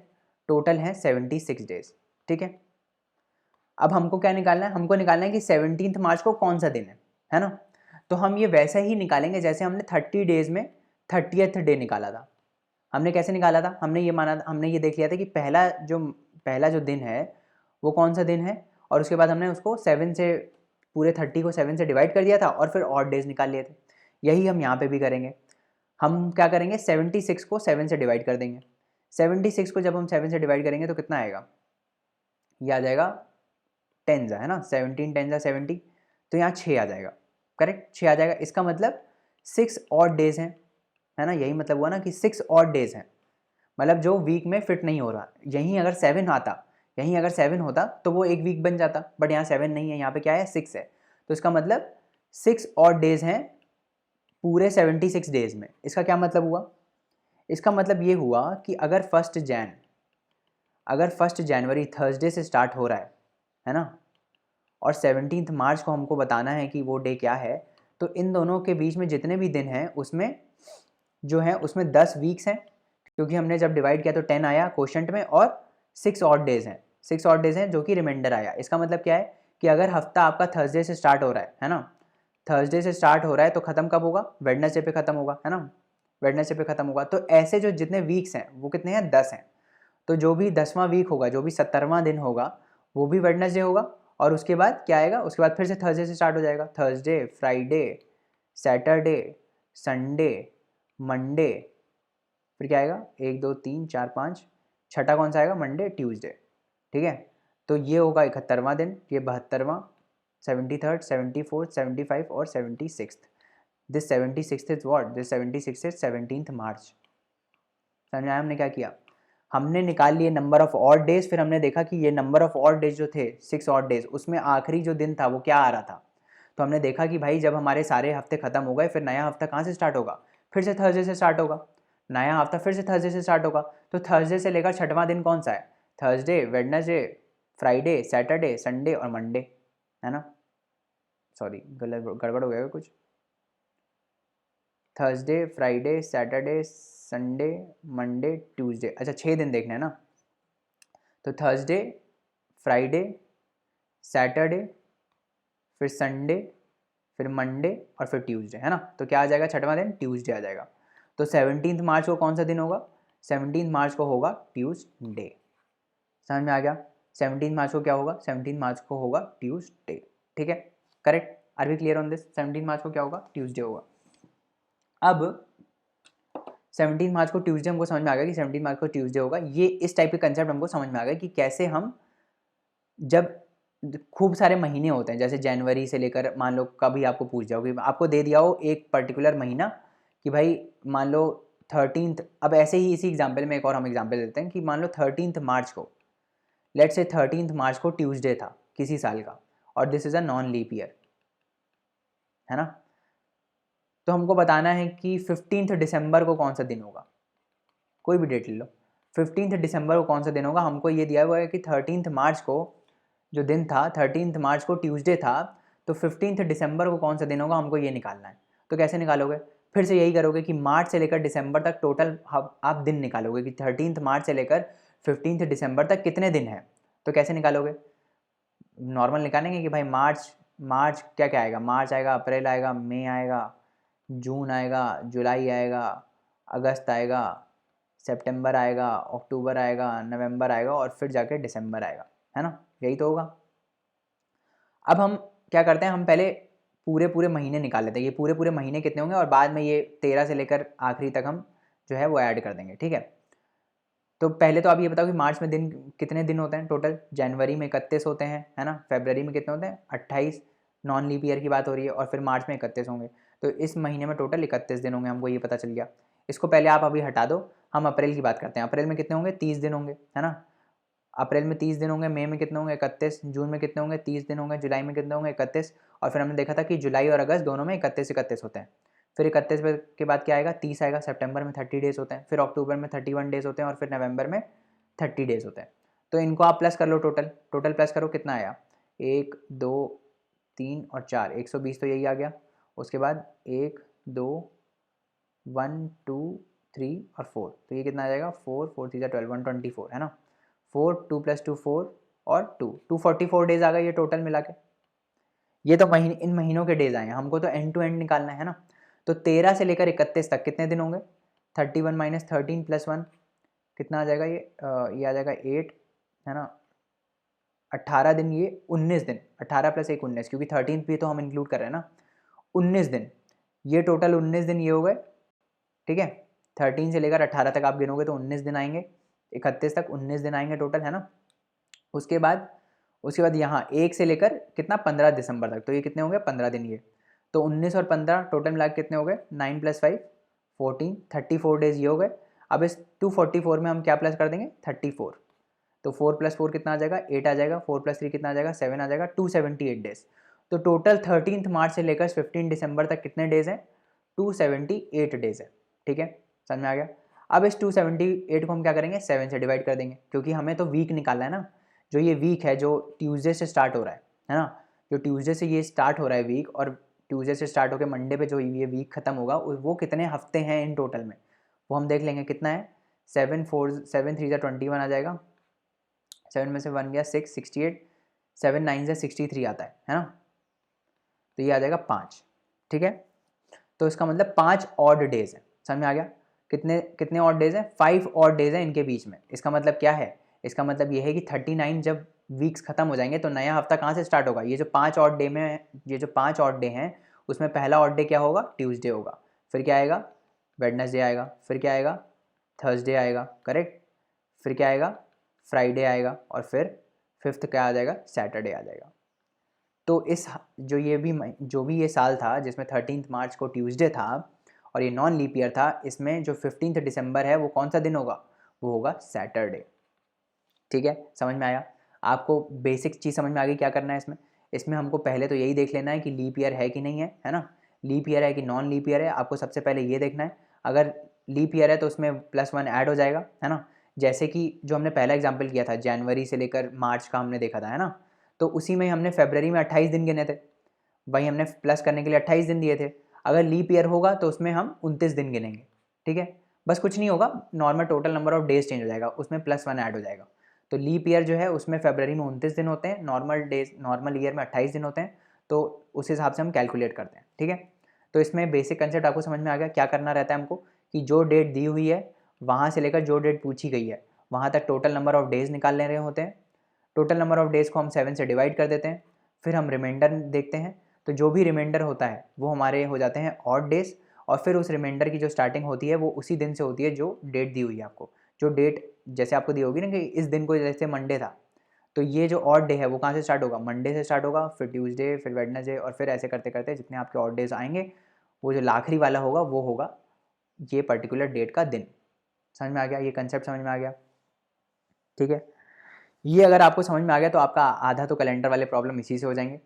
टोटल हैं 76 डेज। ठीक है, अब हमको क्या निकालना है? हमको निकालना है कि 17 मार्च को कौन सा दिन है ना। तो हम ये वैसे ही निकालेंगे जैसे हमने 30 डेज में 30th डे निकाला था। हमने कैसे निकाला था? हमने ये देख लिया था कि पहला जो दिन है वो कौन सा दिन है, और उसके बाद हमने उसको 7 से, पूरे 30 को 7 से डिवाइड कर दिया था और फिर ऑड डेज निकाल लिए थे। यही हम यहाँ पे भी करेंगे। हम क्या करेंगे? 76 को 7 से डिवाइड कर देंगे। 76 को जब हम 7 से डिवाइड करेंगे तो कितना आएगा? ये आ जाएगा 10 है ना, 17 10 70, तो यहाँ 6 आ जाएगा। करेक्ट, 6 आ जाएगा। इसका मतलब 6 ऑड डेज हैं, है ना। यही मतलब हुआ ना कि 6 ऑड डेज हैं, मतलब जो वीक में फिट नहीं हो रहा। यहीं अगर 7 होता तो वो एक वीक बन जाता, बट यहाँ 7 नहीं है, यहाँ पे क्या है? 6 है। तो इसका मतलब 6 ऑड डेज हैं पूरे 76 डेज में। इसका क्या मतलब हुआ? इसका मतलब ये हुआ कि अगर फर्स्ट जनवरी थर्सडे से स्टार्ट हो रहा है ना, और 17 मार्च को हमको बताना है कि वो डे क्या है, तो इन दोनों के बीच में जितने भी दिन हैं उसमें जो है उसमें 10 वीक्स हैं, क्योंकि हमने जब डिवाइड किया तो 10 आया क्वोशंट में, और 6 ऑड डेज हैं, 6 ऑड डेज हैं जो कि रिमाइंडर आया। इसका मतलब क्या है कि अगर हफ्ता आपका थर्सडे से स्टार्ट हो रहा है ना, थर्सडे से स्टार्ट हो रहा है तो ख़त्म कब होगा? वेडनेसडे पे ख़त्म होगा, है ना, वेडनेसडे पे ख़त्म होगा। तो ऐसे जो जितने वीक्स हैं वो कितने हैं? 10 हैं। तो जो भी 10वां वीक होगा, जो भी 70वां दिन होगा, वो भी वेडनेसडे होगा, और उसके बाद क्या आएगा? उसके बाद फिर से थर्सडे से स्टार्ट हो जाएगा। Thursday, Friday, Saturday, Sunday, Monday, फिर क्या आएगा? 1 2 3 4 5, छठा कौन सा आएगा? Monday, Tuesday. ठीक है, तो ये होगा 71वां दिन, ये 72वां, 73rd, 74th, 75 और 76th। This 76th is what? This 76th is 17th मार्च। समझ में आया हमने क्या किया? हमने निकाल लिए नंबर ऑफ ऑड डेज, फिर हमने देखा कि ये नंबर ऑफ ऑड डेज जो थे 6 ऑड डेज, उसमें आखिरी जो दिन था वो क्या आ रहा था। तो हमने देखा कि भाई जब हमारे सारे हफ्ते खत्म हो गए, फिर नया हफ्ता कहाँ से स्टार्ट होगा? फिर से थर्सडे से स्टार्ट होगा। नया हफ्ता फिर से थर्सडे से स्टार्ट होगा। तो थर्सडे से लेकर छठवां दिन कौन सा है? Thursday, Wednesday, Friday, Saturday, Sunday और मंडे, है ना। सॉरी, गड़बड़ हो गया कुछ। Thursday, Friday, Saturday, Sunday, Monday, Tuesday. अच्छा, 6 दिन देखना है ना। तो थर्सडे, फ्राइडे, सैटरडे, फिर संडे, फिर मंडे और फिर ट्यूसडे, है ना। तो क्या आ जाएगा? छठवां दिन ट्यूसडे आ जाएगा। तो 17 मार्च को कौन सा दिन होगा? 17 मार्च को होगा ट्यूसडे। समझ में आ गया? 17 मार्च को क्या होगा? 17 मार्च को होगा ट्यूसडे। ठीक है, correct. Are we clear on this? 17 March को क्या होगा? ट्यूसडे होगा। अब 17 मार्च को ट्यूसडे हमको समझ में आ गया कि 17 मार्च को ट्यूसडे होगा। ये इस टाइप के कंसेप्ट हमको समझ में आ गया कि कैसे हम, जब खूब सारे महीने होते हैं, जैसे जनवरी से लेकर, मान लो कभी आपको पूछ जाओ कि आपको दे दिया हो एक पर्टिकुलर महीना कि भाई मान लो 13th, अब ऐसे ही इसी एग्जाम्पल में एक और हम एग्जाम्पल देते हैं कि मान लो 13th मार्च को, लेट से 13th मार्च को ट्यूसडे था किसी साल का, और this is a non leap year, है ना। तो हमको बताना है कि 15 दिसंबर को कौन सा दिन होगा। कोई भी डेट ले लो, 15 दिसंबर को कौन सा दिन होगा। हमको ये दिया हुआ है कि 13 मार्च को जो दिन था, 13 मार्च को ट्यूसडे था, तो 15 दिसंबर को कौन सा दिन होगा, हमको ये निकालना है। तो कैसे निकालोगे? फिर से यही करोगे कि मार्च से लेकर दिसंबर तक टोटल आप दिन निकालोगे कि 13 मार्च से लेकर 15 दिसंबर तक कितने दिन हैं। तो कैसे निकालोगे? नॉर्मल निकालेंगे कि भाई मार्च, क्या क्या आएगा? मार्च आएगा, अप्रैल आएगा, मई आएगा, जून आएगा, जुलाई आएगा, अगस्त आएगा, सितंबर आएगा, अक्टूबर आएगा, नवंबर आएगा और फिर जाके दिसंबर आएगा, है ना। यही तो होगा। अब हम क्या करते हैं, हम पहले पूरे पूरे महीने निकाल लेते हैं, ये पूरे पूरे महीने कितने होंगे, और बाद में ये 13 से लेकर आखिरी तक हम जो है वो ऐड कर देंगे। ठीक है, तो पहले तो आप ये बताओ कि मार्च में दिन कितने दिन होते हैं टोटल? जनवरी में 31 होते हैं, है ना। फरवरी में कितने होते हैं? 28, नॉन लीप ईयर की बात हो रही है, और फिर मार्च में 31 होंगे। तो इस महीने में टोटल 31 दिन होंगे, हमको ये पता चल गया। इसको पहले आप अभी हटा दो, हम अप्रैल की बात करते हैं। अप्रैल में कितने होंगे? 30 दिन होंगे, है ना। अप्रैल में 30 दिन होंगे, मई में कितने होंगे? 31, जून में कितने होंगे? 30 दिन होंगे, जुलाई में कितने होंगे? 31, और फिर हमने देखा था कि जुलाई और अगस्त दोनों में 31 होते हैं। फिर 31 के बाद क्या आएगा? 30 आएगा। सितंबर में 30 डेज होते हैं, फिर अक्टूबर में 31 डेज होते हैं, और फिर नवंबर में 30 डेज होते हैं। तो इनको आप प्लस कर लो, टोटल प्लस करो, कितना आया? 1 2 3 और 4 120 तो यही आ गया। उसके बाद 1 2 1 2 3 और 4, तो ये कितना आ जाएगा 4 4 3 12 124 है ना। 4 2 + 2 4 और 2 244 डेज आ गए ये टोटल मिला के। ये तो महीने, इन महीनों के डेज आए हैं, हमको तो एंड टू एंड निकालना है ना। तो 13 से लेकर 31 तक कितने दिन होंगे? 31 - 13 + 1 कितना आ जाएगा? ये आ जाएगा 8 है ना। 18 दिन, ये 19 दिन, 18 + 1 19, क्योंकि 13th भी तो हम इंक्लूड कर रहे हैं ना। 19 दिन, ये टोटल 19 दिन ये हो गए, ठीक है। 13 से लेकर 18 तक आप गिनोगे तो 19 दिन आएंगे, 31 तक 19 दिन आएंगे टोटल, है ना। उसके बाद यहाँ 1 से लेकर कितना 15 दिसंबर तक, तो ये कितने होंगे 15 दिन ये। तो 19 और 15 टोटल मिला के कितने हो गए? 9 + 5 14, 34 डेज ये हो गए। अब इस 244 में हम क्या प्लस कर देंगे? 34। तो 4 + 4 कितना आ जाएगा? 8 आ जाएगा। 4 + 3 कितना आ जाएगा? 7 आ जाएगा। 278 डेज। तो टोटल 13 मार्च से लेकर 15 दिसंबर तक कितने डेज हैं? 278 डेज है, ठीक है। समझ में आ गया। अब इस 278 को हम क्या करेंगे? 7 से डिवाइड कर देंगे, क्योंकि हमें तो वीक निकालना है ना। जो ये वीक है जो ट्यूसडे से स्टार्ट हो रहा है ना, जो ट्यूसडे से ये स्टार्ट हो रहा है वीक, और ट्यूसडे से स्टार्ट होकर मंडे पे जो ये वीक खत्म होगा, वो कितने हफ्ते हैं इन टोटल में, वो हम देख लेंगे कितना है। 7 3 21 आ जाएगा। 7 में से 1 गया 6 68, 7 9 से 63 आता है ना। तो ये आ जाएगा 5, ठीक है। तो इसका मतलब 5 ऑड डेज है। समझ में आ गया? कितने कितने ऑड डेज हैं? 5 ऑड डेज हैं इनके बीच में। इसका मतलब क्या है? इसका मतलब ये है कि 39 जब वीक्स खत्म हो जाएंगे तो नया हफ्ता कहाँ से स्टार्ट होगा? ये जो 5 ऑड डे में, ये जो 5 ऑड डे हैं उसमें पहला ऑड डे क्या होगा? ट्यूसडे होगा। फिर क्या आएगा? वेडनेसडे आएगा। फिर क्या आएगा? थर्सडे आएगा, करेक्ट। फिर क्या आएगा? फ्राइडे आएगा। और फिर फिफ्थ क्या आ जाएगा? सैटरडे आ जाएगा। तो इस जो भी ये साल था जिसमें 13 मार्च को ट्यूसडे था और ये नॉन लीप ईयर था, इसमें जो 15 दिसंबर है वो कौन सा दिन होगा? वो होगा सैटरडे, ठीक है। समझ में आया? आपको बेसिक चीज़ समझ में आ गई क्या करना है इसमें? इसमें हमको पहले तो यही देख लेना है कि लीप ईयर है कि नहीं है ना। लीप ईयर है कि नॉन लीप ईयर है, आपको सबसे पहले ये देखना है। अगर लीप ईयर है तो उसमें +1 ऐड हो जाएगा, है ना। जैसे कि जो हमने पहला एग्जाम्पल किया था, जनवरी से लेकर मार्च का हमने देखा था, है ना। तो उसी में हमने फरवरी में 28 दिन गिने थे, वही हमने प्लस करने के लिए 28 दिन दिए थे। अगर लीप ईयर होगा तो उसमें हम 29 दिन गिनेंगे, ठीक है। बस कुछ नहीं होगा, normal total number of days change हो जाएगा, उसमें +1 ऐड हो जाएगा। तो लीप ईयर जो है उसमें फरवरी में 29 दिन होते हैं, नॉर्मल ईयर में 28 दिन होते हैं। तो उस हिसाब से हम कैलकुलेट करते हैं, ठीक है। तो इसमें बेसिक कंसेप्ट आपको समझ में आ गया। क्या करना रहता है हमको कि जो डेट दी हुई है वहाँ से लेकर जो डेट पूछी गई है वहाँ तक टोटल नंबर ऑफ डेज निकाल ले रहे होते हैं। टोटल नंबर ऑफ डेज़ को हम 7 से डिवाइड कर देते हैं। फिर हम रिमाइंडर देखते हैं, तो जो भी रिमाइंडर होता है वो हमारे हो जाते हैं ऑड डेज। और फिर उस रिमाइंडर की जो स्टार्टिंग होती है वो उसी दिन से होती है जो डेट दी हुई है आपको। जो डेट जैसे आपको दी होगी ना कि इस दिन को, जैसे मंडे था, तो ये जो ऑड डे है वो कहाँ से स्टार्ट होगा? मंडे से स्टार्ट होगा, फिर ट्यूसडे, फिर वेडनेसडे, और फिर ऐसे करते करते जितने आपके ऑड डेज आएंगे वो जो आखिरी वाला होगा वो होगा ये पर्टिकुलर डेट का दिन। समझ में आ गया? ये कंसेप्ट समझ में आ गया, ठीक है। ये अगर आपको समझ में आ गया तो आपका आधा तो कैलेंडर वाले प्रॉब्लम इसी से हो जाएंगे।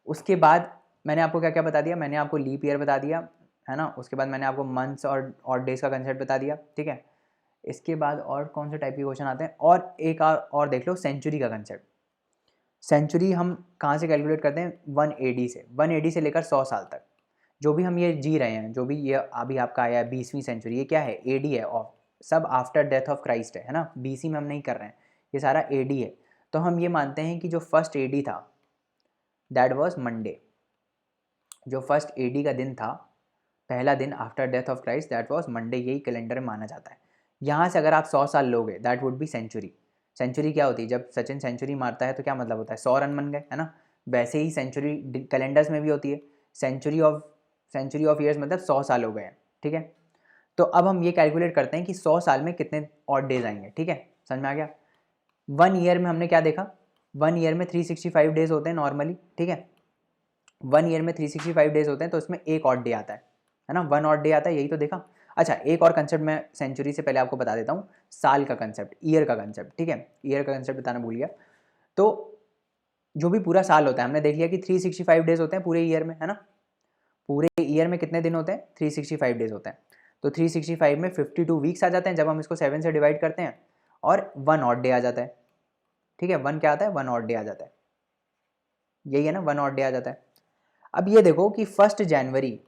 उसके बाद मैंने आपको क्या क्या बता दिया? मैंने आपको लीप ईयर बता दिया, है ना। उसके बाद मैंने आपको मंथ्स और डेज का कंसेप्ट बता दिया, ठीक है। इसके बाद और कौन से टाइप के क्वेश्चन आते हैं? और एक और देख लो, सेंचुरी का कंसेप्ट। सेंचुरी हम कहाँ से कैलकुलेट करते हैं? 1 AD से। 1 AD से लेकर 100 साल तक जो भी हम ये जी रहे हैं, जो भी ये अभी आपका आया है 20वीं सेंचुरी, ये क्या है? AD है। ऑफ सब आफ्टर डेथ ऑफ क्राइस्ट है ना। BC में हम नहीं कर रहे हैं, ये सारा AD है। तो हम ये मानते हैं कि जो फर्स्ट AD था दैट वाज मंडे। जो फर्स्ट AD का दिन था, पहला दिन after death of Christ, that was Monday, यही कैलेंडर में माना जाता है। यहाँ से अगर आप 100 साल लोगे that would be century. Century क्या होती है? जब सचिन सेंचुरी मारता है तो क्या मतलब होता है? 100 रन बन गए, है ना। वैसे ही सेंचुरी कैलेंडर्स में भी होती है। सेंचुरी ऑफ ईयर्स मतलब 100 साल हो गए हैं, ठीक है। तो अब हम ये कैलकुलेट करते हैं कि 100 साल में कितने ऑड डेज आएंगे, ठीक है। समझ में आ गया? 1 ईयर में हमने क्या देखा? 1 ईयर में 365 डेज होते हैं नॉर्मली, ठीक है। 1 ईयर में 365 डेज होते हैं, तो इसमें एक ऑड डे आता है ना। 1 ऑड डे आता है, यही तो देखा। अच्छा, एक और कंसेप्ट मैं सेंचुरी से पहले आपको बता देता हूँ, साल का कंसेप्ट, ईयर का कंसेप्ट, ठीक है। ईयर का कंसेप्ट बताना भूल गया। तो जो भी पूरा साल होता है, हमने देख लिया कि 365 डेज होते हैं पूरे ईयर में, है ना। पूरे ईयर में कितने दिन होते हैं? 365 डेज होते हैं। तो 365 में 52 वीक्स आ जाते हैं जब हम इसको 7 से डिवाइड करते हैं, और 1 ऑड डे आ जाता है, ठीक है। 1 क्या आता है? 1 ऑड डे आ जाता है, यही है ना, 1 ऑड डे आ जाता है। अब ये देखो कि 1 जनवरी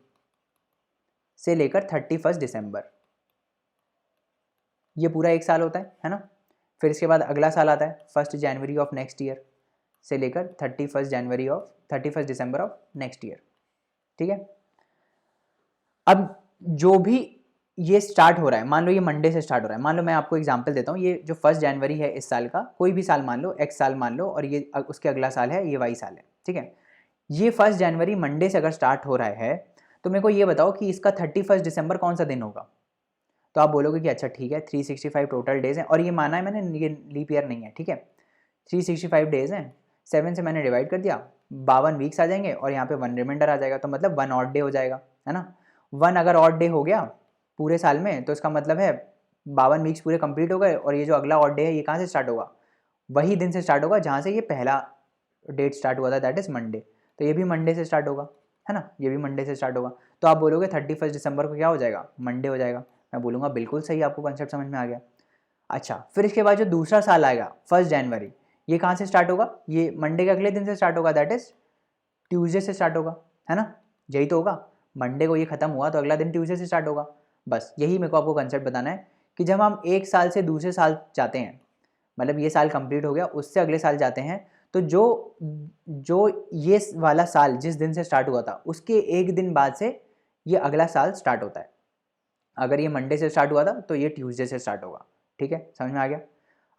से लेकर 31 दिसंबर, ये पूरा एक साल होता है ना। फिर इसके बाद अगला साल आता है 1 जनवरी ऑफ नेक्स्ट ईयर से लेकर 31 दिसंबर ऑफ नेक्स्ट ईयर, ठीक है। अब जो भी ये स्टार्ट हो रहा है, मान लो ये मंडे से स्टार्ट हो रहा है, मान लो मैं आपको एग्जांपल देता हूँ, ये जो 1 जनवरी है इस साल का, कोई भी साल मान लो, एक्स साल मान लो, और ये उसके अगला साल है, ये वाई साल है, ठीक है। ये 1 जनवरी मंडे से अगर स्टार्ट हो रहा है तो मेरे को ये बताओ कि इसका 31 दिसंबर कौन सा दिन होगा। तो आप बोलोगे कि अच्छा ठीक है 365 टोटल डेज हैं, और ये माना है मैंने, ये लीप ईयर नहीं है, ठीक है। 365 डेज हैं, 7 से मैंने डिवाइड कर दिया, 52 वीक्स आ जाएंगे, और यहाँ पे 1 रिमाइंडर आ जाएगा, तो मतलब 1 ऑड डे हो जाएगा, है ना। 1 अगर ऑड डे हो गया पूरे साल में तो इसका मतलब है 52 वीक्स पूरे कंप्लीट हो गए, और ये जो अगला ऑड डे है ये कहाँ से स्टार्ट होगा, वही दिन से स्टार्ट होगा जहाँ से ये पहला डेट स्टार्ट हुआ था, दैट इज़ मंडे। तो ये भी मंडे से स्टार्ट होगा, है ना, ये भी मंडे से स्टार्ट होगा। तो आप बोलोगे 31 दिसंबर को क्या हो जाएगा, मंडे हो जाएगा। मैं बोलूँगा बिल्कुल सही, आपको कंसेप्ट समझ में आ गया। अच्छा, फिर इसके बाद जो दूसरा साल आएगा 1 जनवरी, ये कहाँ से स्टार्ट होगा, ये मंडे के अगले दिन से स्टार्ट होगा, दैट इज़ ट्यूसडे से स्टार्ट होगा, है ना, यही तो होगा। मंडे को ये खत्म हुआ तो अगला दिन ट्यूसडे से स्टार्ट होगा। बस यही मेरे को आपको कंसेप्ट बताना है कि जब हम एक साल से दूसरे साल जाते हैं, मतलब ये साल कंप्लीट हो गया, उससे अगले साल जाते हैं, तो जो जो ये वाला साल जिस दिन से स्टार्ट हुआ था उसके एक दिन बाद से ये अगला साल स्टार्ट होता है। अगर ये मंडे से स्टार्ट हुआ था तो ये ट्यूसडे से स्टार्ट होगा, ठीक है, समझ में आ गया।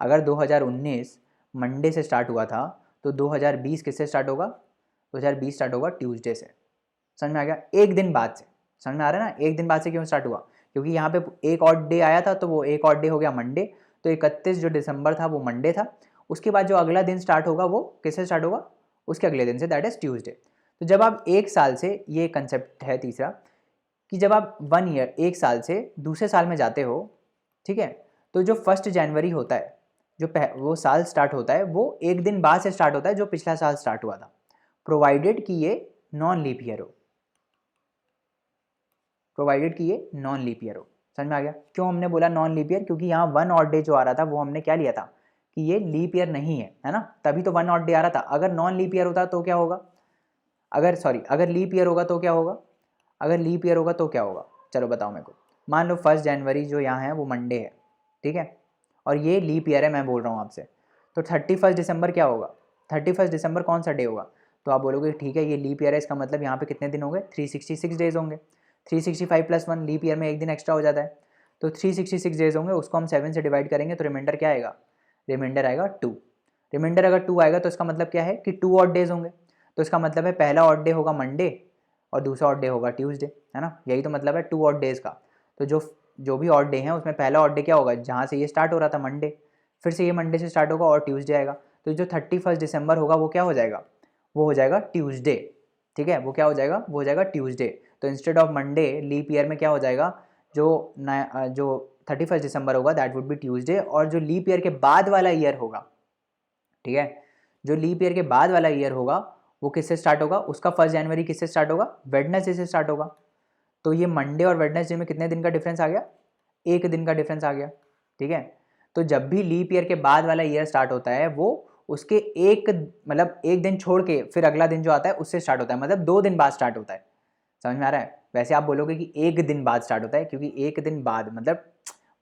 अगर 2019 मंडे से स्टार्ट हुआ था तो 2020 किससे स्टार्ट होगा, 2020 स्टार्ट होगा ट्यूसडे से, समझ में आ गया, एक दिन बाद से। समझ में आ रहा है ना, एक दिन बाद से क्यों स्टार्ट हुआ, क्योंकि यहाँ पे एक और डे आया था, तो वो एक और डे हो गया मंडे, तो 31 जो दिसंबर था वो मंडे था। उसके बाद जो अगला दिन स्टार्ट होगा वो किससे स्टार्ट होगा, उसके अगले दिन से, दैट इज ट्यूसडे। तो जब आप एक साल से, ये कंसेप्ट है तीसरा, कि जब आप 1 ईयर, एक साल से दूसरे साल में जाते हो, ठीक है, तो जो 1 जनवरी होता है, जो वो साल स्टार्ट होता है वो एक दिन बाद से स्टार्ट होता है जो पिछला साल स्टार्ट हुआ था, प्रोवाइडेड कि ये नॉन लीप ईयर हो, प्रोवाइडेड कि ये नॉन लीप ईयर हो। समझ में आ गया क्यों हमने बोला नॉन लीप ईयर, क्योंकि यहाँ 1 ऑड डे जो आ रहा था वो हमने क्या लिया था कि ये लीप ईयर नहीं है ना, तभी तो 1 ऑड डे आ रहा था। अगर नॉन लीप ईयर होता तो क्या होगा, अगर लीप ईयर होगा तो क्या होगा, अगर लीप ईयर होगा तो क्या होगा, चलो बताओ मेरे को। मान लो 1 जनवरी जो यहाँ है वो मंडे है, ठीक है, और ये लीप ईयर है, मैं बोल रहा हूँ आपसे, तो 31 दिसंबर क्या होगा, 31 दिसंबर कौन सा डे होगा। तो आप बोलोगे ठीक है ये लीप ईयर है, इसका मतलब यहाँ पे कितने दिन होंगे, 366 डेज होंगे, 365 + 1, लीप ईयर में एक दिन एक्स्ट्रा हो जाता है, तो 366 डेज होंगे, उसको हम 7 से डिवाइड करेंगे तो रिमाइंडर क्या आएगा, रिमाइंडर आएगा 2। रिमाइंडर अगर 2 आएगा तो इसका मतलब क्या है कि 2 ऑड डेज होंगे, तो इसका मतलब है पहला ऑड डे होगा मंडे और दूसरा ऑड डे होगा ट्यूसडे, है ना, यही तो मतलब है 2 ऑड डेज का। तो जो भी ऑड डे हैं उसमें पहला ऑड डे क्या होगा, जहाँ से ये स्टार्ट हो रहा था मंडे, फिर से ये मंडे से स्टार्ट होगा और ट्यूसडे आएगा, तो जो 31 दिसंबर होगा वो क्या हो जाएगा, वो हो जाएगा ट्यूसडे, ठीक है, वो क्या हो जाएगा, वो हो जाएगा ट्यूसडे। तो instead of Monday leap year में क्या हो जाएगा, जो 31 दिसंबर होगा दैट वुड बी ट्यूसडे, और जो लीप ईयर के बाद वाला ईयर होगा, ठीक है, जो लीप ईयर के बाद वाला ईयर होगा वो किससे स्टार्ट होगा, उसका 1 जनवरी किससे स्टार्ट होगा, वेडनेसडे से स्टार्ट होगा। तो ये मंडे और वेडनेसडे में कितने दिन का डिफरेंस आ गया, एक दिन का डिफरेंस आ गया, ठीक है। तो जब भी लीप ईयर के बाद वाला ईयर स्टार्ट होता है वो उसके मतलब एक दिन छोड़ के फिर अगला दिन जो आता है उससे स्टार्ट होता है, मतलब 2 दिन बाद स्टार्ट होता है। समझ में आ रहा है, वैसे आप बोलोगे कि एक दिन बाद स्टार्ट होता है, क्योंकि एक दिन बाद मतलब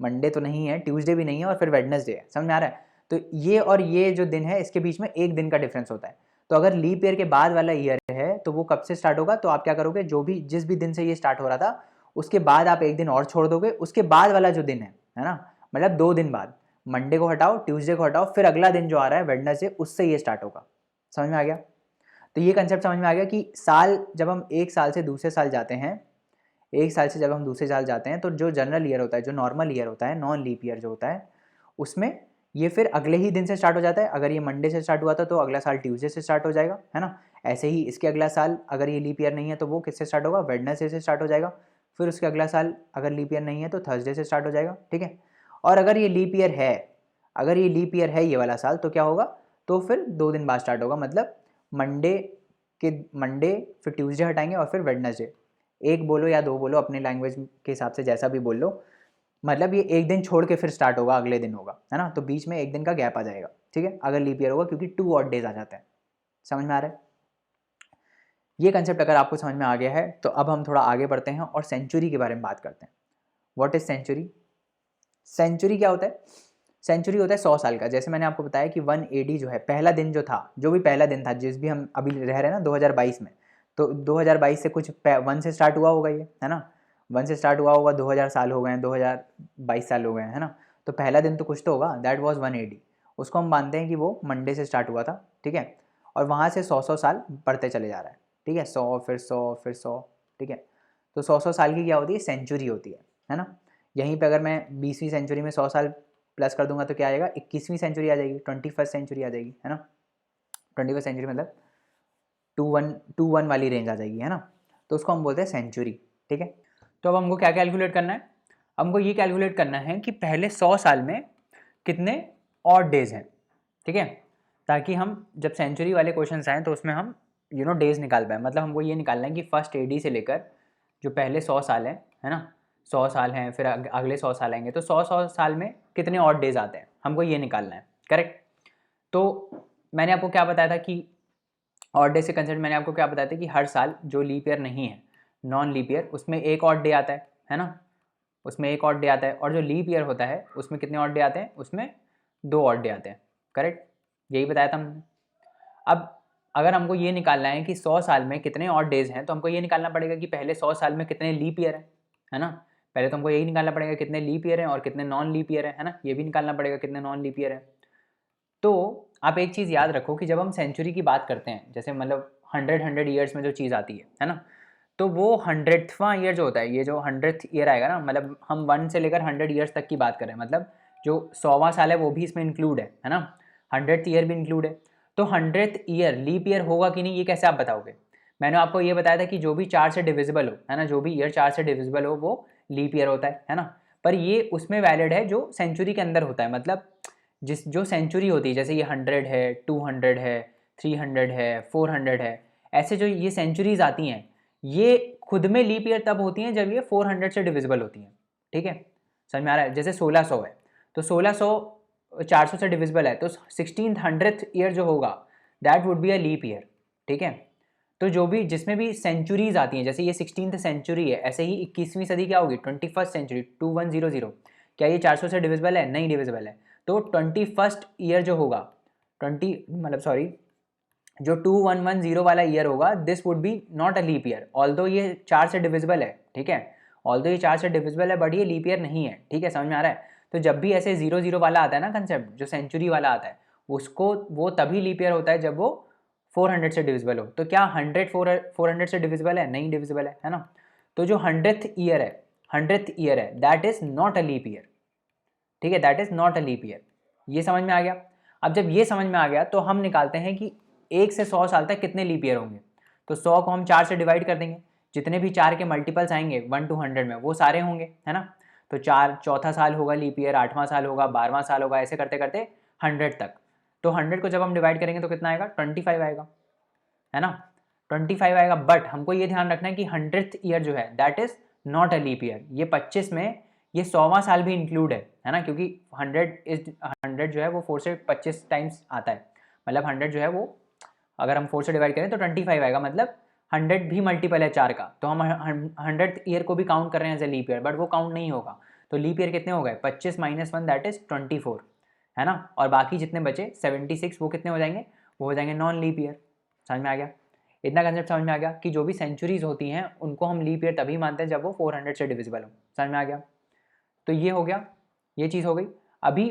मंडे तो नहीं है, ट्यूसडे भी नहीं है, और फिर वेडनेसडे है, समझ में आ रहा है। तो ये और ये जो दिन है इसके बीच में एक दिन का डिफरेंस होता है। तो अगर लीप ईयर के बाद वाला ईयर है तो वो कब से स्टार्ट होगा, तो आप क्या करोगे, जिस भी दिन से ये स्टार्ट हो रहा था उसके बाद आप एक दिन और छोड़ दोगे, उसके बाद वाला जो दिन है ना, मतलब 2 दिन बाद, मंडे को हटाओ, ट्यूसडे को हटाओ, फिर अगला दिन जो आ रहा है वेडनेसडे, उससे ये स्टार्ट होगा। समझ में आ गया। तो ये कंसेप्ट समझ में आ गया कि साल जब हम एक साल से दूसरे साल जाते हैं, एक साल से जब हम दूसरे साल जाते हैं तो जो जनरल ईयर होता है, जो नॉर्मल ईयर होता है, नॉन लीप ईयर जो होता है, उसमें ये फिर अगले ही दिन से स्टार्ट हो जाता है। अगर ये मंडे से स्टार्ट हुआ था तो अगला साल ट्यूसडे से स्टार्ट हो जाएगा, है ना। ऐसे ही इसके अगला साल अगर ये लीप ईयर नहीं है तो वो किससे स्टार्ट होगा, वेडनेसडे से स्टार्ट हो जाएगा। फिर उसके अगला साल अगर लीप ईयर नहीं है तो थर्सडे से स्टार्ट हो जाएगा, ठीक है। और अगर ये लीप ईयर है, अगर ये लीप ईयर है ये वाला साल, तो क्या होगा, तो फिर 2 दिन बाद स्टार्ट होगा, मतलब मंडे फिर ट्यूसडे हटाएंगे और फिर वेडनेसडे, एक बोलो या 2 बोलो अपने लैंग्वेज के हिसाब से, जैसा भी बोल लो, मतलब ये एक दिन छोड़ के फिर स्टार्ट होगा, अगले दिन होगा, है ना, तो बीच में एक दिन का गैप आ जाएगा, ठीक है, अगर लीप ईयर होगा, क्योंकि 2 ऑड डेज आ जाते हैं। समझ में आ रहा है। ये कंसेप्ट अगर आपको समझ में आ गया है तो अब हम थोड़ा आगे बढ़ते हैं और सेंचुरी के बारे में बात करते हैं। What is century? सेंचुरी क्या होता है? सेंचुरी होता है 100 साल का। जैसे मैंने आपको बताया कि 1 AD जो है, पहला दिन जो था, जो भी पहला दिन था, जिस भी हम अभी रह रहे हैं ना 2022 में, तो 2022 से कुछ 1 से स्टार्ट हुआ होगा ये, है ना? 1 से स्टार्ट हुआ होगा, 2000 साल हो गए हैं, 2022 साल हो गए हैं, है ना? तो पहला दिन तो कुछ तो होगा, दैट वाज 1 AD। उसको हम मानते हैं कि वो मंडे से स्टार्ट हुआ था, ठीक है? और वहाँ से 100 साल बढ़ते चले जा रहा है, ठीक है? 100 फिर 100 फिर 100, ठीक है? तो 100 साल की क्या होती है? सेंचुरी होती है ना? यहीं पे अगर मैं 20वीं सेंचुरी में 100 साल प्लस कर दूंगा तो क्या आएगा? 21वीं सेंचुरी आ जाएगी, 21st सेंचुरी आ जाएगी, है ना? 21st सेंचुरी मतलब 21 वाली रेंज आ जाएगी, है ना? तो उसको हम बोलते हैं सेंचुरी, ठीक है? तो अब हमको क्या कैलकुलेट करना है? हमको ये कैलकुलेट करना है कि पहले 100 साल में कितने ऑड डेज हैं, ठीक है? ताकि हम जब सेंचुरी वाले क्वेश्चन आएँ तो उसमें हम डेज निकाल पाए। मतलब हमको ये निकालना है कि फर्स्ट AD से लेकर जो पहले 100 साल है ना? 100 साल हैं, फिर अगले 100 साल आएंगे, तो 100 साल में कितने ऑड डेज आते हैं, हमको ये निकालना है, करेक्ट? तो मैंने आपको क्या बताया था कि ऑड डे से कंसेप्ट मैंने आपको क्या बताया था कि हर साल जो लीप ईयर नहीं है, नॉन लीप ईयर, उसमें एक ऑड डे आता है ना? उसमें एक ऑड डे आता है। और जो लीप ईयर होता है उसमें कितने ऑड डे आते हैं? उसमें 2 ऑड डे आते हैं, करेक्ट? यही बताया था हमने। अब अगर हमको ये निकालना है कि 100 साल में कितने ऑड डेज हैं, तो हमको ये निकालना पड़ेगा कि पहले 100 साल में कितने लीप ईयर है ना? पहले तो हमको यही निकालना पड़ेगा कितने लीप ईयर हैं और कितने नॉन लीप ईयर है ना? ये भी निकालना पड़ेगा कितने नॉन लीप ईयर है। तो आप एक चीज़ याद रखो कि जब हम सेंचुरी की बात करते हैं, जैसे मतलब 100 ईयर्स में जो चीज़ आती है ना? तो वो 100वां ईयर जो होता है, ये जो 100th ईयर आएगा ना, मतलब हम 1 से लेकर 100 ईयर्स तक की बात कर रहे हैं, मतलब जो 100वां साल है वो भी इसमें इंक्लूड है ना? 100th ईयर भी इंक्लूड है। तो 100th ईयर लीप ईयर होगा कि नहीं, ये कैसे आप बताओगे? मैंने आपको ये बताया था कि जो भी 4 से डिविजिबल हो, है ना, जो भी ईयर 4 से डिविजिबल हो वो लीप ईयर होता है ना? पर ये उसमें वैलिड है जो सेंचुरी के अंदर होता है। मतलब जो सेंचुरी होती है, जैसे ये 100 है, 200 है, 300 है, 400 है, ऐसे जो ये सेंचुरीज आती हैं, ये खुद में लीप ईयर तब होती हैं जब ये 400 से डिविजिबल होती हैं, ठीक है? समझ में आ रहा है? जैसे 1600 है, तो 1600 400 से डिविजिबल है, तो 1600th ईयर जो होगा that would be a leap year, ठीक है? तो जो भी जिसमें भी सेंचुरीज आती हैं, जैसे ये 16th सेंचुरी है, ऐसे ही 21वीं सदी क्या होगी? 21st century, 2100। क्या ये 400 से डिविजिबल है? नहीं डिविजिबल है। तो 21st ईयर जो होगा, 20 मतलब सॉरी, जो 2110 वाला ईयर होगा, this would be not a leap year, although ये 4 से डिविजिबल है, ठीक है? ऑल्दो ये 4 से डिविजिबल है, बट ये लीप ईयर नहीं है, ठीक है? समझ में आ रहा है? तो जब भी ऐसे 00 वाला आता है ना कंसेप्ट, जो सेंचुरी वाला आता है, उसको वो तभी लीप ईयर होता है जब वो 400 से डिविजिबल हो। तो क्या 400 से डिविजिबल है? नहीं डिविजिबल है ना? तो जो 100th ईयर है that is not a leap year, ठीक है? That is not a leap year. ये समझ में आ गया? अब जब ये समझ में आ गया तो हम निकालते हैं कि 1 से 100 साल तक कितने लीप ईयर होंगे। तो 100 को हम 4 से डिवाइड कर देंगे, जितने भी 4 के मल्टीपल्स आएंगे 1 to 100 में वो सारे होंगे, है ना? तो चौथा साल होगा लीप ईयर, 8वां साल होगा, 12वां साल होगा, ऐसे करते करते 100 तक। तो 100 को जब हम डिवाइड करेंगे तो कितना आएगा? 25 आएगा, है ना? 25 आएगा। बट हमको ये ध्यान रखना है कि 100th ईयर जो है that is not a leap year. ये 25 में ये 100वां साल भी इंक्लूड है ना? क्योंकि 100 जो है वो 4 से 25 टाइम्स आता है। मतलब 100 जो है वो अगर हम 4 से डिवाइड करें तो 25 आएगा, मतलब 100 भी मल्टीपल है 4 का। तो हम 100th ईयर को भी काउंट कर रहे हैं as a leap year, but वो काउंट नहीं होगा। तो लीप ईयर कितने हो गए? 25 - 1 दैट इज 24, है ना? और बाकी जितने बचे 76 वो कितने हो जाएंगे? वो हो जाएंगे नॉन लीप ईयर। समझ में आ गया? इतना कंसेप्ट समझ में आ गया कि जो भी सेंचुरीज होती हैं उनको हम लीप ईयर तभी मानते हैं जब वो 400 से डिविजिबल हो। समझ में आ गया? तो ये हो गया, ये चीज़ हो गई। अभी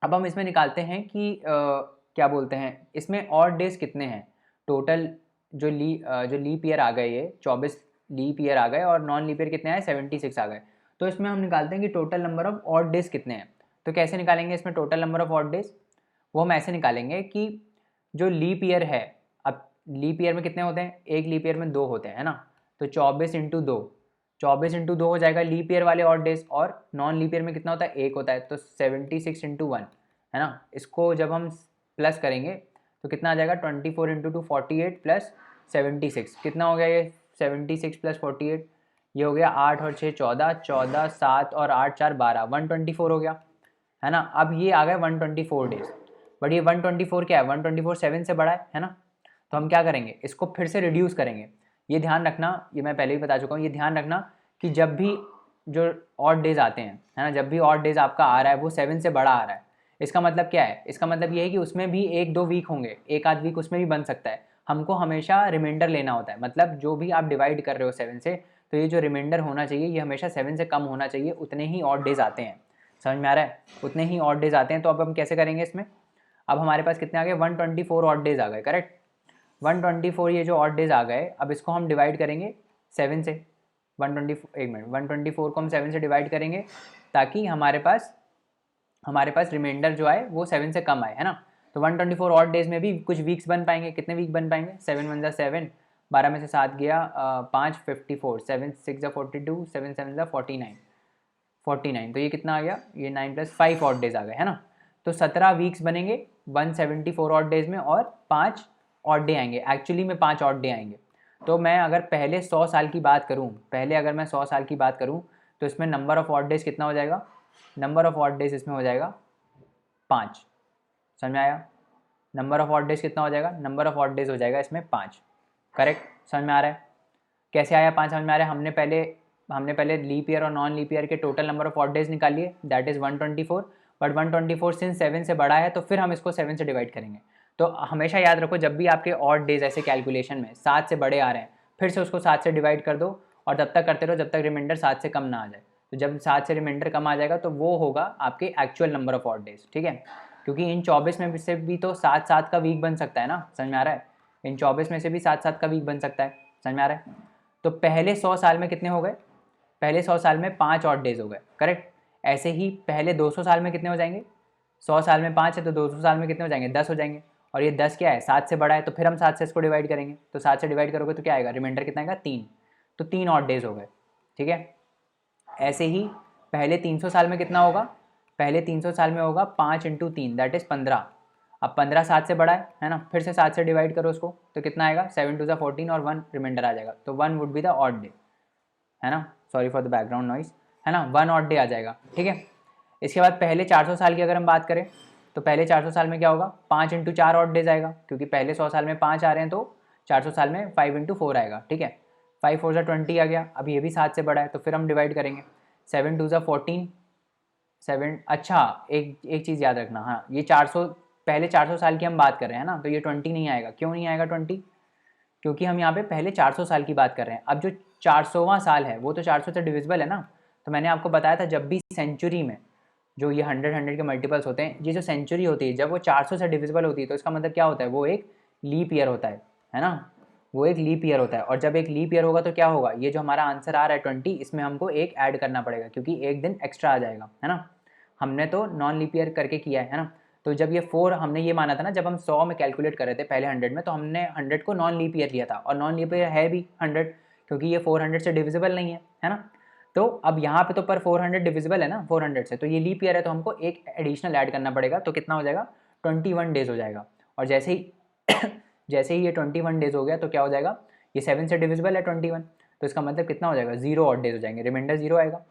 अब हम इसमें निकालते हैं कि क्या बोलते हैं, इसमें और डेज कितने हैं टोटल। जो लीप ईयर आ गए, ये 24 लीप ईयर आ गए, और नॉन लीप ईयर कितने आए? 76 आ गए। तो इसमें हम निकालते हैं कि total number of odd days कितने हैं। तो कैसे निकालेंगे इसमें total number of odd days? वो हम ऐसे निकालेंगे कि जो लीप ईयर है, अब लीप ईयर में कितने होते हैं? एक लीप ईयर में 2 होते हैं, है ना? तो 24 × 2, 24 × 2 हो जाएगा लीप ईयर वाले ऑड डेज। और नॉन लीप ईयर में कितना होता है? 1 होता है, तो 76 × 1, है ना? इसको जब हम प्लस करेंगे तो कितना आ जाएगा? 24 × 2 48 प्लस 76, कितना हो गया ये? 76 प्लस 48, ये हो गया 8 और 6 14, 14 7 और 8 4 12, 124 हो गया, है ना? अब ये आ गए 124 डेज। बट ये 124 क्या है? 124 7 से बड़ा है ना? तो हम क्या करेंगे, इसको फिर से रिड्यूस करेंगे। ये ध्यान रखना, ये मैं पहले भी बता चुका हूँ, ये ध्यान रखना कि जब भी जो ऑड डेज आते हैं, है ना, जब भी ऑड डेज आपका आ रहा है वो 7 से बड़ा आ रहा है, इसका मतलब क्या है, इसका मतलब ये है कि उसमें भी 1-2 वीक होंगे, एक आध वीक उसमें भी बन सकता है। हमको हमेशा रिमाइंडर लेना होता है, मतलब जो भी आप डिवाइड कर रहे हो 7 से, तो ये जो रिमाइंडर होना चाहिए ये हमेशा 7 से कम होना चाहिए, उतने ही ऑड डेज आते हैं। समझ में आ रहा है, उतने ही ऑड डेज आते हैं। तो अब हम कैसे करेंगे इसमें, अब हमारे पास कितने आ गए, 124 ऑड डेज आ गए, करेक्ट। 124 ये जो ऑड डेज आ गए, अब इसको हम डिवाइड करेंगे 7 से। 124 को हम 7 से डिवाइड करेंगे ताकि हमारे पास रिमाइंडर जो आए वो 7 से कम आए, है ना। तो 124 ऑड डेज में भी कुछ वीक्स बन पाएंगे, कितने वीक बन पाएंगे, 7 1 7, 12 में से 7 गया 5, 54, 7 6 42, 7 7 49, तो ये कितना आ गया, ये 9 + 5 ऑड डेज आ गए, है ना। तो 17 वीक्स बनेंगे 174 ऑड डेज में, और 5 ऑड डे आएंगे, एक्चुअली में 5 ऑड डे आएंगे। तो मैं अगर पहले 100 साल की बात करूं, अगर मैं 100 साल की बात करूं, तो इसमें नंबर ऑफ ऑड डेज कितना हो जाएगा, नंबर ऑफ ऑड डेज इसमें हो जाएगा 5। समझ में आया, नंबर ऑफ ऑड डेज कितना हो जाएगा, नंबर ऑफ ऑड डेज हो जाएगा इसमें 5, करेक्ट। समझ में आ रहा है, कैसे आया 5, समझ में आ रहा है। हमने पहले लीप ईयर और नॉन लीप ईयर के total number of odd days निकालिए, दैट इज़ 124, बट 124 सिंस 7 से बड़ा है तो फिर हम इसको 7 से डिवाइड करेंगे। तो हमेशा याद रखो, जब भी आपके ऑड डेज ऐसे कैलकुलेशन में 7 से बड़े आ रहे हैं, फिर से उसको 7 से डिवाइड कर दो, और तब तक करते रहो जब तक रिमाइंडर 7 से कम ना आ जाए। तो जब 7 से रिमाइंडर कम आ जाएगा तो वो होगा आपके actual number of odd days, ठीक है। क्योंकि इन 24 में से भी तो 7-7 का वीक बन सकता है ना, समझ में आ रहा है, इन 24 में से भी 7-7 का वीक बन सकता है, समझ में आ रहा है। तो पहले 100 साल में कितने हो गए, पहले 100 साल में 5 ऑड डेज हो गए, करेक्ट। ऐसे ही पहले 200 साल में कितने हो जाएंगे, 100 साल में 5 है तो 200 साल में कितने हो जाएंगे, 10 हो जाएंगे। और ये 10 क्या है, 7 से बड़ा है, तो फिर हम 7 से इसको डिवाइड करेंगे, तो 7 से डिवाइड करोगे तो क्या आएगा, रिमाइंडर कितना आएगा, 3। तो 3 ऑड डेज हो गए, ठीक है। ऐसे ही पहले 300 साल में कितना होगा, पहले 300 साल में होगा 5 × 3 दैट इज़ 15। अब 15 7 से बड़ा है ना, फिर से 7 से डिवाइड करो उसको, तो कितना आएगा, 7 2 14 और 1 रिमाइंडर आ जाएगा, तो 1 would be the odd day, है ना। Sorry for the background noise, है ना, 1 ऑड डे आ जाएगा, ठीक है। इसके बाद पहले 400 साल की अगर हम बात करें, तो पहले 400 साल में क्या होगा, 5 × 4 ऑड डेज आएगा, क्योंकि पहले 100 साल में 5 आ रहे हैं, तो 400 साल में 5 × 4 आएगा, ठीक है। 5 4 20 आ गया, अब ये भी 7 से बड़ा है, तो फिर हम डिवाइड करेंगे, 7 2 14, 7। अच्छा, एक चीज़ याद रखना, हाँ, ये 400 पहले 400 साल की हम बात कर रहे हैं ना, तो ये 20 नहीं आएगा, क्यों नहीं आएगा 20, क्योंकि हम यहाँ पे पहले 400 साल की बात कर रहे हैं। अब जो 400वां साल है वो तो 400 से डिविजिबल है ना, तो मैंने आपको बताया था जब भी सेंचुरी में जो ये 100 के मल्टीपल्स होते हैं, ये जो सेंचुरी होती है जब वो 400 से डिविजिबल होती है, तो इसका मतलब क्या होता है, वो एक लीप ईयर होता है ना, वो एक लीप ईयर होता है। और जब एक लीप ईयर होगा तो क्या होगा, ये जो हमारा आंसर आ रहा है 20, इसमें हमको एक ऐड करना पड़ेगा, क्योंकि एक दिन एक्स्ट्रा आ जाएगा, है ना। हमने तो नॉन लीप ईयर करके किया है ना। तो जब ये 4 हमने ये माना था ना, जब हम 100 में कैलकुलेट कर रहे थे पहले 100 में, तो हमने 100 को नॉन लीप ईयर लिया था, और नॉन लीप ईयर है भी 100, क्योंकि ये 400 से डिविजिबल नहीं है ना। तो अब यहाँ पे तो पर 400 डिविजिबल है ना 400 से, तो ये लीप ईयर है, तो हमको एक एडिशनल ऐड करना पड़ेगा, तो कितना हो जाएगा, 21 डेज हो जाएगा। और जैसे ही ये 21 डेज हो गया तो क्या हो जाएगा, ये 7 से डिविजिबल है 21, तो इसका मतलब कितना हो जाएगा, 0 ऑड डेज हो जाएंगे, रिमाइंडर 0 आएगा।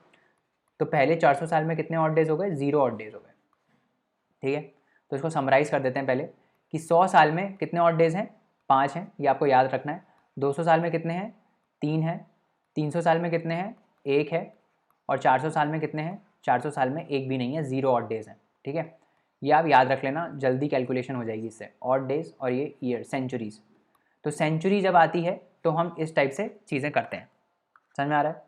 तो पहले 400 साल में कितने ऑड डेज हो गए, 0 ऑड डेज हो गए, ठीक है। तो इसको समराइज़ कर देते हैं पहले, कि 100 साल में कितने ऑड डेज हैं, 5 हैं, ये आपको याद रखना है। 200 साल में कितने हैं, 3 हैं। 300 साल में कितने हैं, 1 है। और 400 साल में कितने हैं, 400 साल में एक भी नहीं है, 0 ऑड डेज हैं, ठीक है। ये आप याद रख लेना, जल्दी कैलकुलेशन हो जाएगी इससे, ऑड डेज और ये ईयर, सेंचुरीज। तो सेंचुरी जब आती है तो हम इस टाइप से चीज़ें करते हैं, समझ में आ रहा है।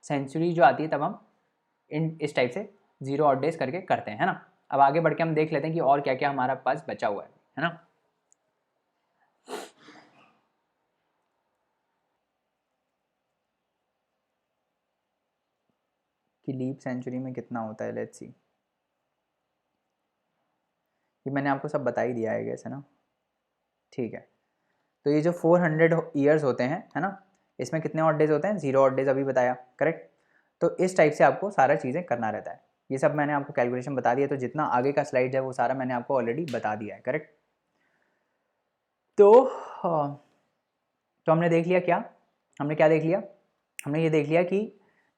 सेंचुरी जो आती है तब हम इस टाइप से 0 ऑड डेज करके करते हैं, है ना। अब आगे बढ़ के हम देख लेते हैं कि और क्या क्या हमारा पास बचा हुआ है ना। कि लीप सेंचुरी में कितना होता है, लेट्स सी। ये मैंने आपको सब बता ही दिया है गैस, है ना, ठीक है। तो ये जो 400 ईयर्स होते हैं, है ना, इसमें कितने ऑड डेज होते हैं, 0 ऑड डेज, अभी बताया, करेक्ट। तो इस टाइप से आपको सारा चीज़ें करना रहता है। ये सब मैंने आपको कैलकुलेशन बता दिया, तो जितना आगे का स्लाइड है वो सारा मैंने आपको ऑलरेडी बता दिया है, करेक्ट। तो हमने देख लिया क्या, हमने क्या देख लिया, हमने ये देख लिया कि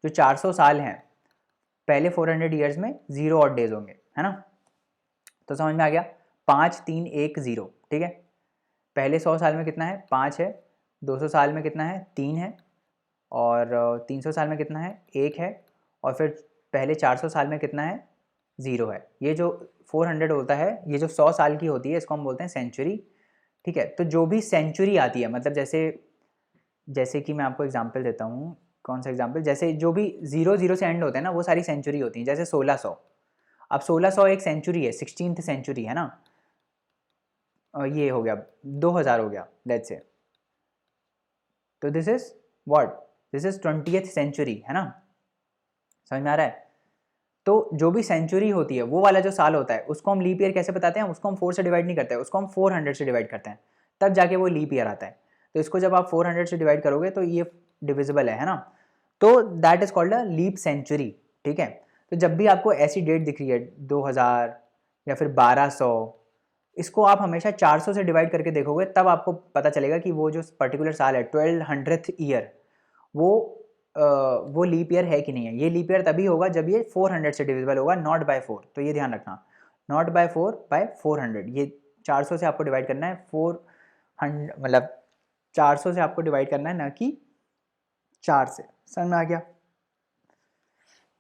जो 400 साल हैं, पहले 400 ईयर्स में 0 ऑड डेज होंगे, है ना। तो समझ में आ गया, 5 3 1 0, ठीक है। पहले 100 साल में कितना है 5 है, 200 साल में कितना है 3 है, और 300 साल में कितना है 1 है, और फिर पहले 400 साल में कितना है 0 है। ये जो 400 होता है, ये जो 100 साल की होती है इसको हम बोलते हैं सेंचुरी। ठीक है, तो जो भी सेंचुरी आती है, मतलब जैसे कि मैं आपको एग्जांपल देता हूँ। कौन सा एग्जांपल? जैसे जो भी 0 से एंड होते हैं ना, वो सारी सेंचुरी होती हैं। जैसे 1600, अब 1600 एक सेंचुरी है, 16th सेंचुरी है ना, और ये हो गया 2000 हो गया लेट्स से। तो this is what, this is 20th century, है ना, समझ में आ रहा है? तो जो भी सेंचुरी होती है वो वाला जो साल होता है उसको हम लीप ईयर कैसे बताते हैं? उसको हम 4 से डिवाइड नहीं करते हैं, उसको हम 400 से डिवाइड करते हैं, तब जाके वो लीप ईयर आता है। तो इसको जब आप 400 से डिवाइड करोगे तो ये डिविजिबल है ना, तो that is called a leap century. ठीक है, तो जब भी आपको ऐसी डेट दिख रही है 2000 या फिर 1200, इसको आप हमेशा 400 से डिवाइड करके देखोगे, तब आपको पता चलेगा कि वो जो पर्टिकुलर साल है 1200th ईयर, वो वो लीप ईयर है कि नहीं है। ये लीप ईयर तभी होगा जब ये 400 से डिविजिबल होगा, नॉट बाय 4। तो ये ध्यान रखना, नॉट बाय 4 बाय 400। ये 400 से आपको डिवाइड करना है 400, मतलब 400 से आपको डिवाइड करना है, ना कि 4 से। समझ में आ गया?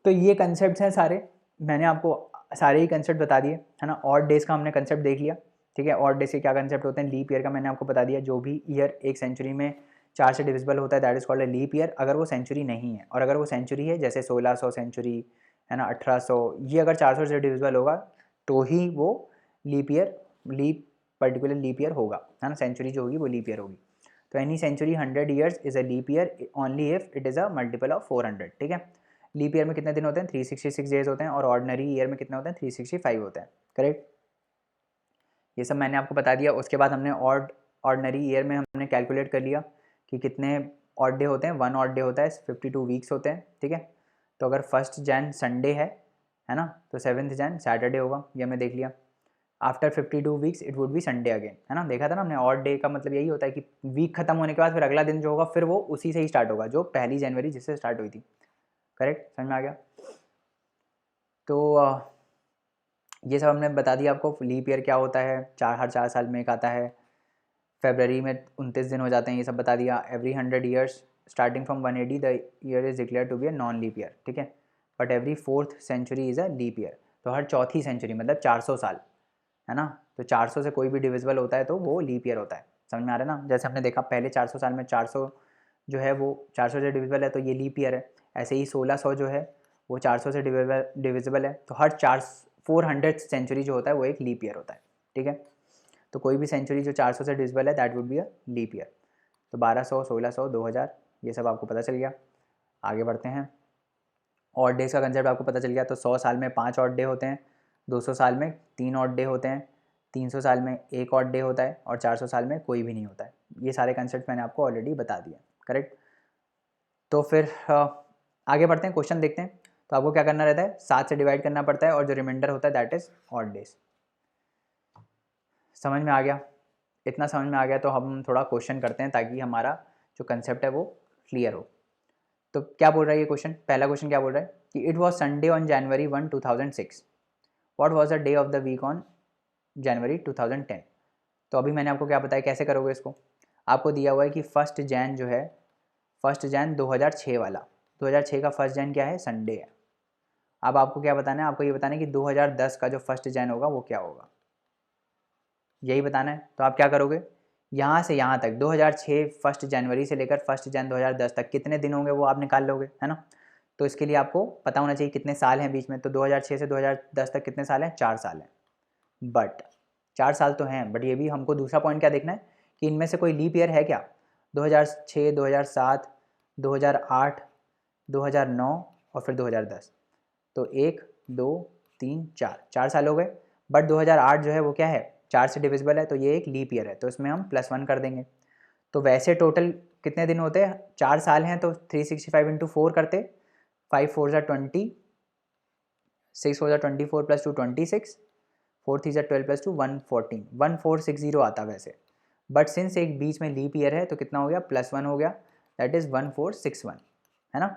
तो ये कंसेप्ट हैं सारे, मैंने आपको सारे ही कंसेप्ट बता दिए, है ना। ऑड डेज का हमने कंसेप्ट देख लिया, ठीक है। ऑड डेज के क्या कंसेप्ट होते हैं, लीप ईयर का मैंने आपको बता दिया। जो भी ईयर एक सेंचुरी में 4 से डिविजिबल होता है that is called a leap year, अगर वो सेंचुरी नहीं है। और अगर वो सेंचुरी है, जैसे 1600 सेंचुरी, है ना, 1800, ये अगर 400 से डिविजिबल होगा तो ही वो leap year, particular leap year होगा, है ना। सेंचुरी जो होगी वो लीप ईयर होगी। तो any century 100 years is a leap year only if it is a multiple of 400। ठीक है, लीप ईयर में कितने दिन होते हैं? 366 डेज होते हैं, और ऑर्डिनरी ईयर में कितने होते हैं? 365 होते हैं। करेक्ट, ये सब मैंने आपको बता दिया। उसके बाद हमने ऑर्डिनरी ईयर में हमने कैलकुलेट कर लिया कि कितने ऑड डे होते हैं। 1 ऑड डे होता है, 52 वीक्स होते हैं। ठीक है, तो अगर 1 जैन संडे है ना, तो 7 जैन सैटरडे होगा, ये हमने देख लिया। After 52 weeks it would be Sunday again, है ना। देखा था ना हमने, ऑड डे का मतलब यही होता है कि वीक खत्म होने के बाद फिर अगला दिन जो होगा फिर वो उसी से ही स्टार्ट होगा जो 1 जनवरी जिससे स्टार्ट हुई थी। करेक्ट, समझ में आ गया? तो ये सब हमने बता दिया आपको। लीप ईयर क्या होता है, हर 4 साल में एक आता है। फरवरी में 29 दिन हो जाते हैं, ये सब बता दिया। Every 100 years starting from 180 the year is declare to be a non leap year. ठीक है, but every 4th century is a leap year. तो हर चौथी सेंचुरी मतलब 400 साल, है ना, तो 400 से कोई भी डिविजिबल होता है तो वो लीप ईयर होता है। समझ में आ रहा है ना? जैसे हमने देखा पहले 400 साल में 400 जो है वो 400 से डिविजिबल है तो ये लीप ईयर है। ऐसे ही 1600 जो है वो 400 से डिविजिबल है, तो हर 400 सेंचुरी जो होता है वो एक लीप ईयर होता है। ठीक है, तो कोई भी सेंचुरी जो 400 से डिविजिबल है that would be a leap year. तो 1200, 1600, 2000 ये सब आपको पता चल गया। आगे बढ़ते हैं। ऑड डेज का कंसेप्ट आपको पता चल गया। तो 100 साल में 5 ऑड डे होते हैं, 200 साल में 3 ऑड डे होते हैं, 300 साल में 1 ऑड डे होता है, और 400 साल में कोई भी नहीं होता है। ये सारे कंसेप्ट मैंने आपको ऑलरेडी बता दिए। करेक्ट, तो फिर आगे बढ़ते हैं, क्वेश्चन देखते हैं। तो आपको क्या करना रहता है, 7 से डिवाइड करना पड़ता है, और जो रिमाइंडर होता है दैट इज ऑड डेज। समझ में आ गया? इतना समझ में आ गया तो हम थोड़ा क्वेश्चन करते हैं ताकि हमारा जो कंसेप्ट है वो क्लियर हो। तो क्या बोल रहा है ये क्वेश्चन? पहला क्वेश्चन क्या बोल रहा है कि it was Sunday on January 1, 2006। What was the day of the week on January 2010? तो अभी मैंने आपको क्या बताया, कैसे करोगे इसको। आपको दिया हुआ है कि 1 जैन जो है, 1 जैन 2006 वाला, 2006 का 1 जैन क्या है, संडे है। अब आपको क्या बताना है, आपको ये बताना है कि 2010 का जो 1 जैन होगा वो क्या होगा, यही बताना है। तो आप क्या करोगे, यहाँ से यहाँ तक 2006 1 जनवरी से लेकर 1 जैन 2010 तक कितने दिन होंगे वो आप निकाल लोगे, है ना। तो इसके लिए आपको पता होना चाहिए कितने साल हैं बीच में। तो 2006 से 2010 तक कितने साल हैं, 4 साल हैं। बट 4 साल तो हैं, बट ये भी हमको दूसरा पॉइंट क्या देखना है कि इनमें से कोई लीप ईयर है क्या। 2006, 2007, 2008, 2009 और फिर 2010। तो 1, 2, 3, 4 साल हो गए। बट 2008 जो है वो क्या है, 4 से डिविजिबल है, तो ये एक लीप ईयर है, तो इसमें हम +1 कर देंगे। तो वैसे टोटल कितने दिन होते हैं, 4 साल हैं तो 365 इंटू 4 करते, 5 4 ज़ा 20, 6 4 ज़ा 24 + 2 26, 4 3 ज़ा 12 + 2 114, 1460 आता वैसे। बट सिंस एक बीच में लीप ईयर है तो कितना हो गया, +1 हो गया, दैट इज़ 1461, है ना।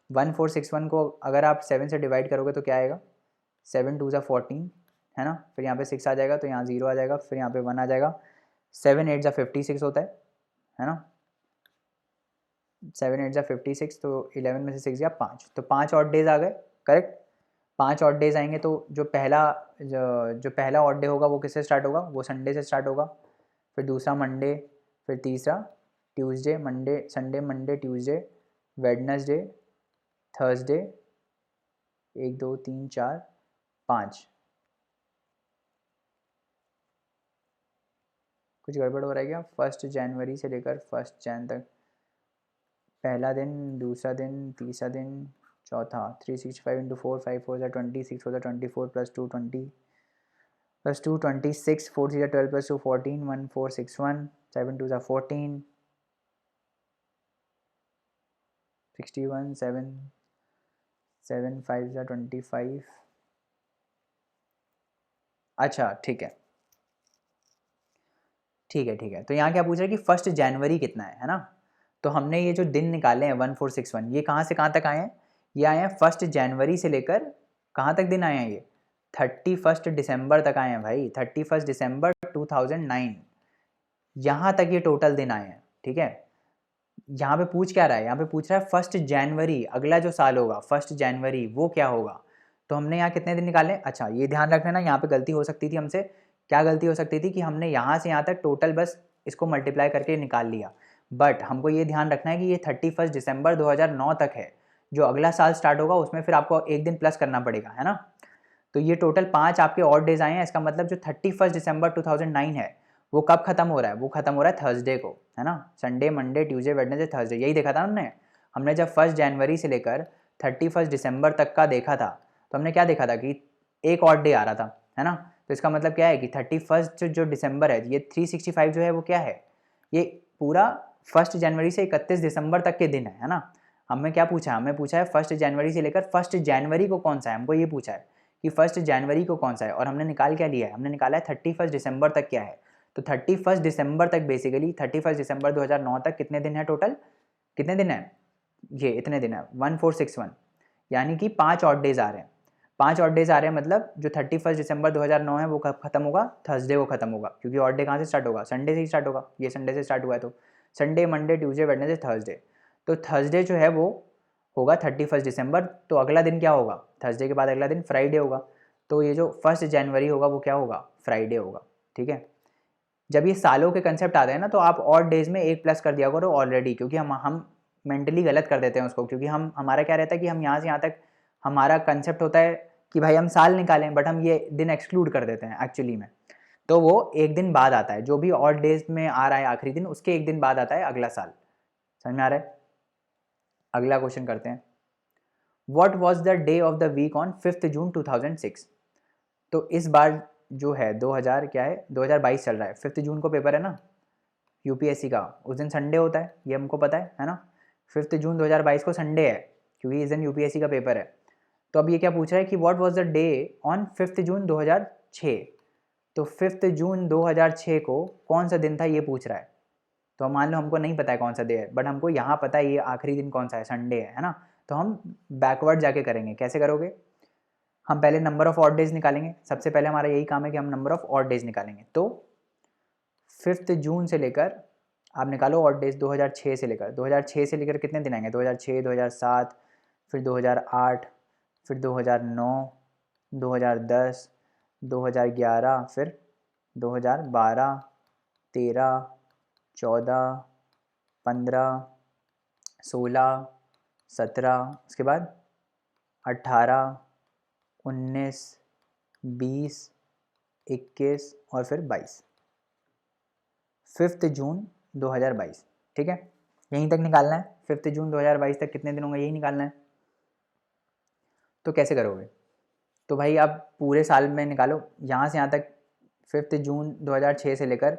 1461 को अगर आप 7 से डिवाइड करोगे तो क्या आएगा, 7 2 ज़ा 14, है ना। फिर यहाँ पे 6 आ जाएगा तो यहाँ 0 आ जाएगा, फिर यहाँ पे 1 आ जाएगा, 7 8 56 होता है ना, 7 8 56, तो 11 में से 6 गया 5, तो 5 ऑड डेज आ गए, करेक्ट। 5 ऑड डेज आएंगे, तो जो पहला ऑड डे होगा वो किससे स्टार्ट होगा, वो संडे से स्टार्ट होगा, फिर दूसरा मंडे, फिर तीसरा Tuesday, Monday Sunday Monday Tuesday Wednesday Thursday, 1 2 3 4 5। कुछ गड़बड़ हो रहा है क्या? 1 जनवरी से लेकर 1 जन तक, पहला दिन, दूसरा दिन, तीसरा दिन, चौथा, 365 इंटू 4, 5 4 20, 6 4 24 प्लस 2 20 प्लस 2 26, 4 3 12 प्लस 2 14, 1 4 6 1, 7 2 14, 61, 7 7 5 25। अच्छा ठीक है, ठीक है, तो यहाँ क्या पूछ रहा है कि 1 जनवरी कितना है ना। तो हमने ये जो दिन निकाले हैं 1461, ये कहाँ से कहाँ तक आए हैं, ये आए हैं 1 जनवरी से लेकर कहाँ तक दिन आए हैं, ये 31 दिसंबर तक आए हैं भाई, 31 दिसंबर 2009, यहाँ तक ये टोटल दिन आए हैं, ठीक है। यहाँ पे पूछ क्या रहा है, यहाँ पे पूछ रहा है 1 जनवरी, अगला जो साल होगा 1 जनवरी वो क्या होगा। तो हमने यहाँ कितने दिन निकाले, अच्छा ये ध्यान रखना ना, यहाँ पे गलती हो सकती थी हमसे, क्या गलती हो सकती थी कि हमने यहाँ से यहाँ तक टोटल बस इसको मल्टीप्लाई करके निकाल लिया, बट हमको ये ध्यान रखना है कि ये 31 दिसंबर 2009 तक है, जो अगला साल स्टार्ट होगा उसमें फिर आपको एक दिन प्लस करना पड़ेगा, है ना। तो ये टोटल 5 आपके ऑड डेज आए हैं, इसका मतलब जो 31 दिसंबर 2009 है वो कब खत्म हो रहा है, वो खत्म हो रहा है थर्सडे को, है ना। Sunday Monday Tuesday Wednesday Thursday, यही देखा था हमने जब 1 जनवरी से लेकर 31 दिसंबर तक का देखा था, तो हमने क्या देखा था कि एक ऑड डे आ रहा था, है ना। तो इसका मतलब क्या है कि 31 जो दिसंबर है, ये 365 जो है वो क्या है, ये पूरा 1 जनवरी से 31 दिसंबर तक के दिन है ना। हमें क्या पूछा है, हमें पूछा है 1 जनवरी से लेकर 1 जनवरी को कौन सा है, हमको ये पूछा है कि 1 जनवरी को कौन सा है, और हमने निकाल क्या लिया है, हमने निकाला है 31 दिसंबर तक क्या है। तो 31 दिसंबर तक बेसिकली 31 दिसंबर 2009 तक कितने दिन है टोटल, कितने दिन है, ये इतने दिन है 1461, यानी कि 5 ऑड डेज आ रहे हैं, 5 ऑड डेज आ रहे हैं, मतलब जो 31 दिसंबर 2009 है वो कब खत्म होगा, थर्सडे को खत्म होगा, क्योंकि ऑड डे कहाँ से स्टार्ट होगा, संडे से ही स्टार्ट होगा, ये संडे से स्टार्ट हुआ है, तो Sunday Monday Tuesday Wednesday Thursday, तो थर्सडे जो है वो होगा 31 दिसंबर, तो अगला दिन क्या होगा, थर्सडे के बाद अगला दिन फ्राइडे होगा, तो ये जो 1 जनवरी होगा वो क्या होगा, फ्राइडे होगा, ठीक है। जब ये सालों के कंसेप्ट आते हैं ना, तो आप ऑड डेज में एक प्लस कर दिया करो ऑलरेडी, क्योंकि हम मेंटली गलत कर देते हैं उसको, क्योंकि हमारा क्या रहता है कि हम यहाँ से यहाँ तक, हमारा कंसेप्ट होता है कि भाई हम साल निकालें, बट हम ये दिन एक्सक्लूड कर देते हैं एक्चुअली में। तो वो एक दिन बाद आता है, जो भी ऑड डेज में आ रहा है आखिरी दिन, उसके एक दिन बाद आता है अगला साल, समझ में आ रहा है। अगला क्वेश्चन करते हैं, what was the day of the week on 5 June 2006। तो इस बार जो है 2000 क्या है 2022 चल रहा है, 5 जून को पेपर है ना यूपीएससी का, उस दिन संडे होता है, ये हमको पता है ना। 5 जून 2022 को संडे है, क्योंकि इस दिन यूपीएससी का पेपर है। तो अब ये क्या पूछ रहा है कि what was the day on 5 June 2006। तो 5 जून 2006 को कौन सा दिन था ये पूछ रहा है। तो मान लो हमको नहीं पता है कौन सा डे है, बट हमको यहाँ पता है ये आखिरी दिन कौन सा है, संडे है ना। तो हम बैकवर्ड जाके करेंगे, कैसे करोगे, हम पहले नंबर ऑफ ऑड डेज निकालेंगे, सबसे पहले हमारा यही काम है कि हम नंबर ऑफ ऑड डेज निकालेंगे। तो 5 जून से लेकर आप निकालो ऑड डेज 2006 से लेकर, 2006 से लेकर कितने दिन आएंगे, 2006 2007 फिर 2008 फिर 2009 2010 2011 फिर 2012 13 14 15 16 17, उसके बाद 18 19 20 21 और फिर 22, 5 जून 2022, ठीक है। यहीं तक निकालना है, 5 जून 2022 तक कितने दिन होंगे यही निकालना है। तो कैसे करोगे, तो भाई आप पूरे साल में निकालो, यहाँ से यहाँ तक 5 जून 2006 से लेकर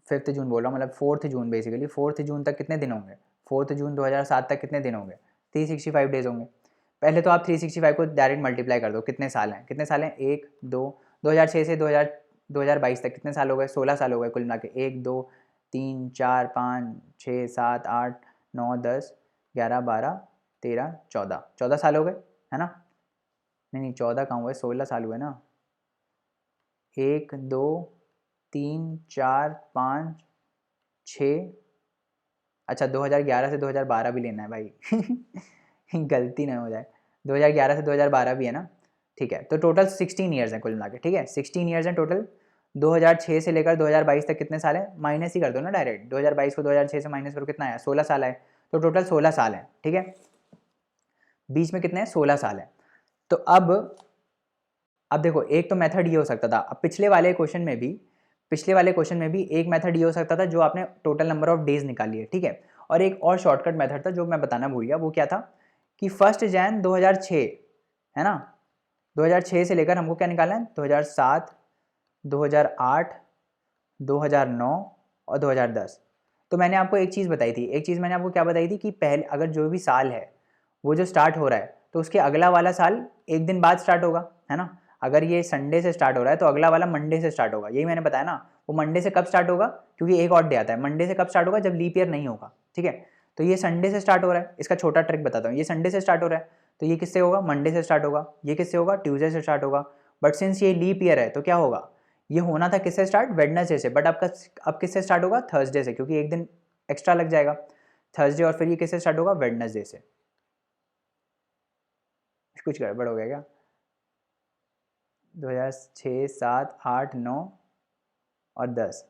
5 जून बोल रहा हूँ, मतलब 4 जून बेसिकली, 4 जून तक कितने दिन होंगे, 4 जून 2007 तक कितने दिन होंगे, 365 डेज होंगे। पहले तो आप 365 को डायरेक्ट मल्टीप्लाई कर दो, कितने साल हैं, कितने साल हैं, 1 2 2006 से 2022 तक कितने साल हो गए, 16 साल हो गए कुल मिला के, 1 2 3 4 5 6 7 8 9 10 11 12 13 14 साल हो गए, है ना। नहीं 14 कहाँ हुए, 16 साल हुए ना, 1 2 3 4 5 6, अच्छा 2011 से 2012 भी लेना है भाई गलती ना हो जाए, 2011 से 2012 भी है ना, ठीक है। तो टोटल 16 ईयर्स हैं कुल मिला के, ठीक है 16 ईयर्स हैं टोटल। 2006 से लेकर 2022 तक कितने साल है, माइनस ही कर दो ना डायरेक्ट, 2022 को 2006 से माइनस करो कितना आया, 16 साल है। तो टोटल 16 साल है, ठीक है, बीच में कितने हैं, 16 साल है। तो अब देखो एक तो मेथड ये हो सकता था, अब पिछले वाले क्वेश्चन में भी एक मेथड ये हो सकता था जो आपने टोटल नंबर ऑफ डेज निकाली है, ठीक है। और एक और शॉर्टकट मेथड था जो मैं बताना भूल गया, वो क्या था कि 1 जैन 2006 है ना, 2006 से लेकर हमको क्या निकालना है, 2007, 2008, 2009 और 2010। तो मैंने आपको एक चीज़ बताई थी, एक चीज़ मैंने आपको क्या बताई थी कि पहले अगर जो भी साल है वो जो स्टार्ट हो रहा है तो उसके अगला वाला साल एक दिन बाद स्टार्ट होगा, है ना। अगर ये संडे से स्टार्ट हो रहा है तो अगला वाला मंडे से स्टार्ट होगा, यही मैंने बताया ना। वो मंडे से कब स्टार्ट होगा, क्योंकि एक और डे आता है, मंडे से कब स्टार्ट होगा, जब लीप ईयर नहीं होगा, ठीक है। तो ये संडे से स्टार्ट हो रहा है, इसका छोटा ट्रिक बताता हूँ, ये संडे से स्टार्ट हो रहा है तो ये किससे होगा, मंडे से स्टार्ट होगा, ये किससे होगा, ट्यूसडे से स्टार्ट होगा। बट सिंस ये लीप ईयर है तो क्या होगा, ये होना था किससे स्टार्ट, वेडनेसडे से, बट आपका अब किससे स्टार्ट होगा, थर्सडे से, क्योंकि एक दिन एक्स्ट्रा लग जाएगा थर्सडे, और फिर ये किससे स्टार्ट होगा, वेडनेसडे से। कुछ गड़बड़ हो गया क्या, 2006, 7, 8, 9 और 10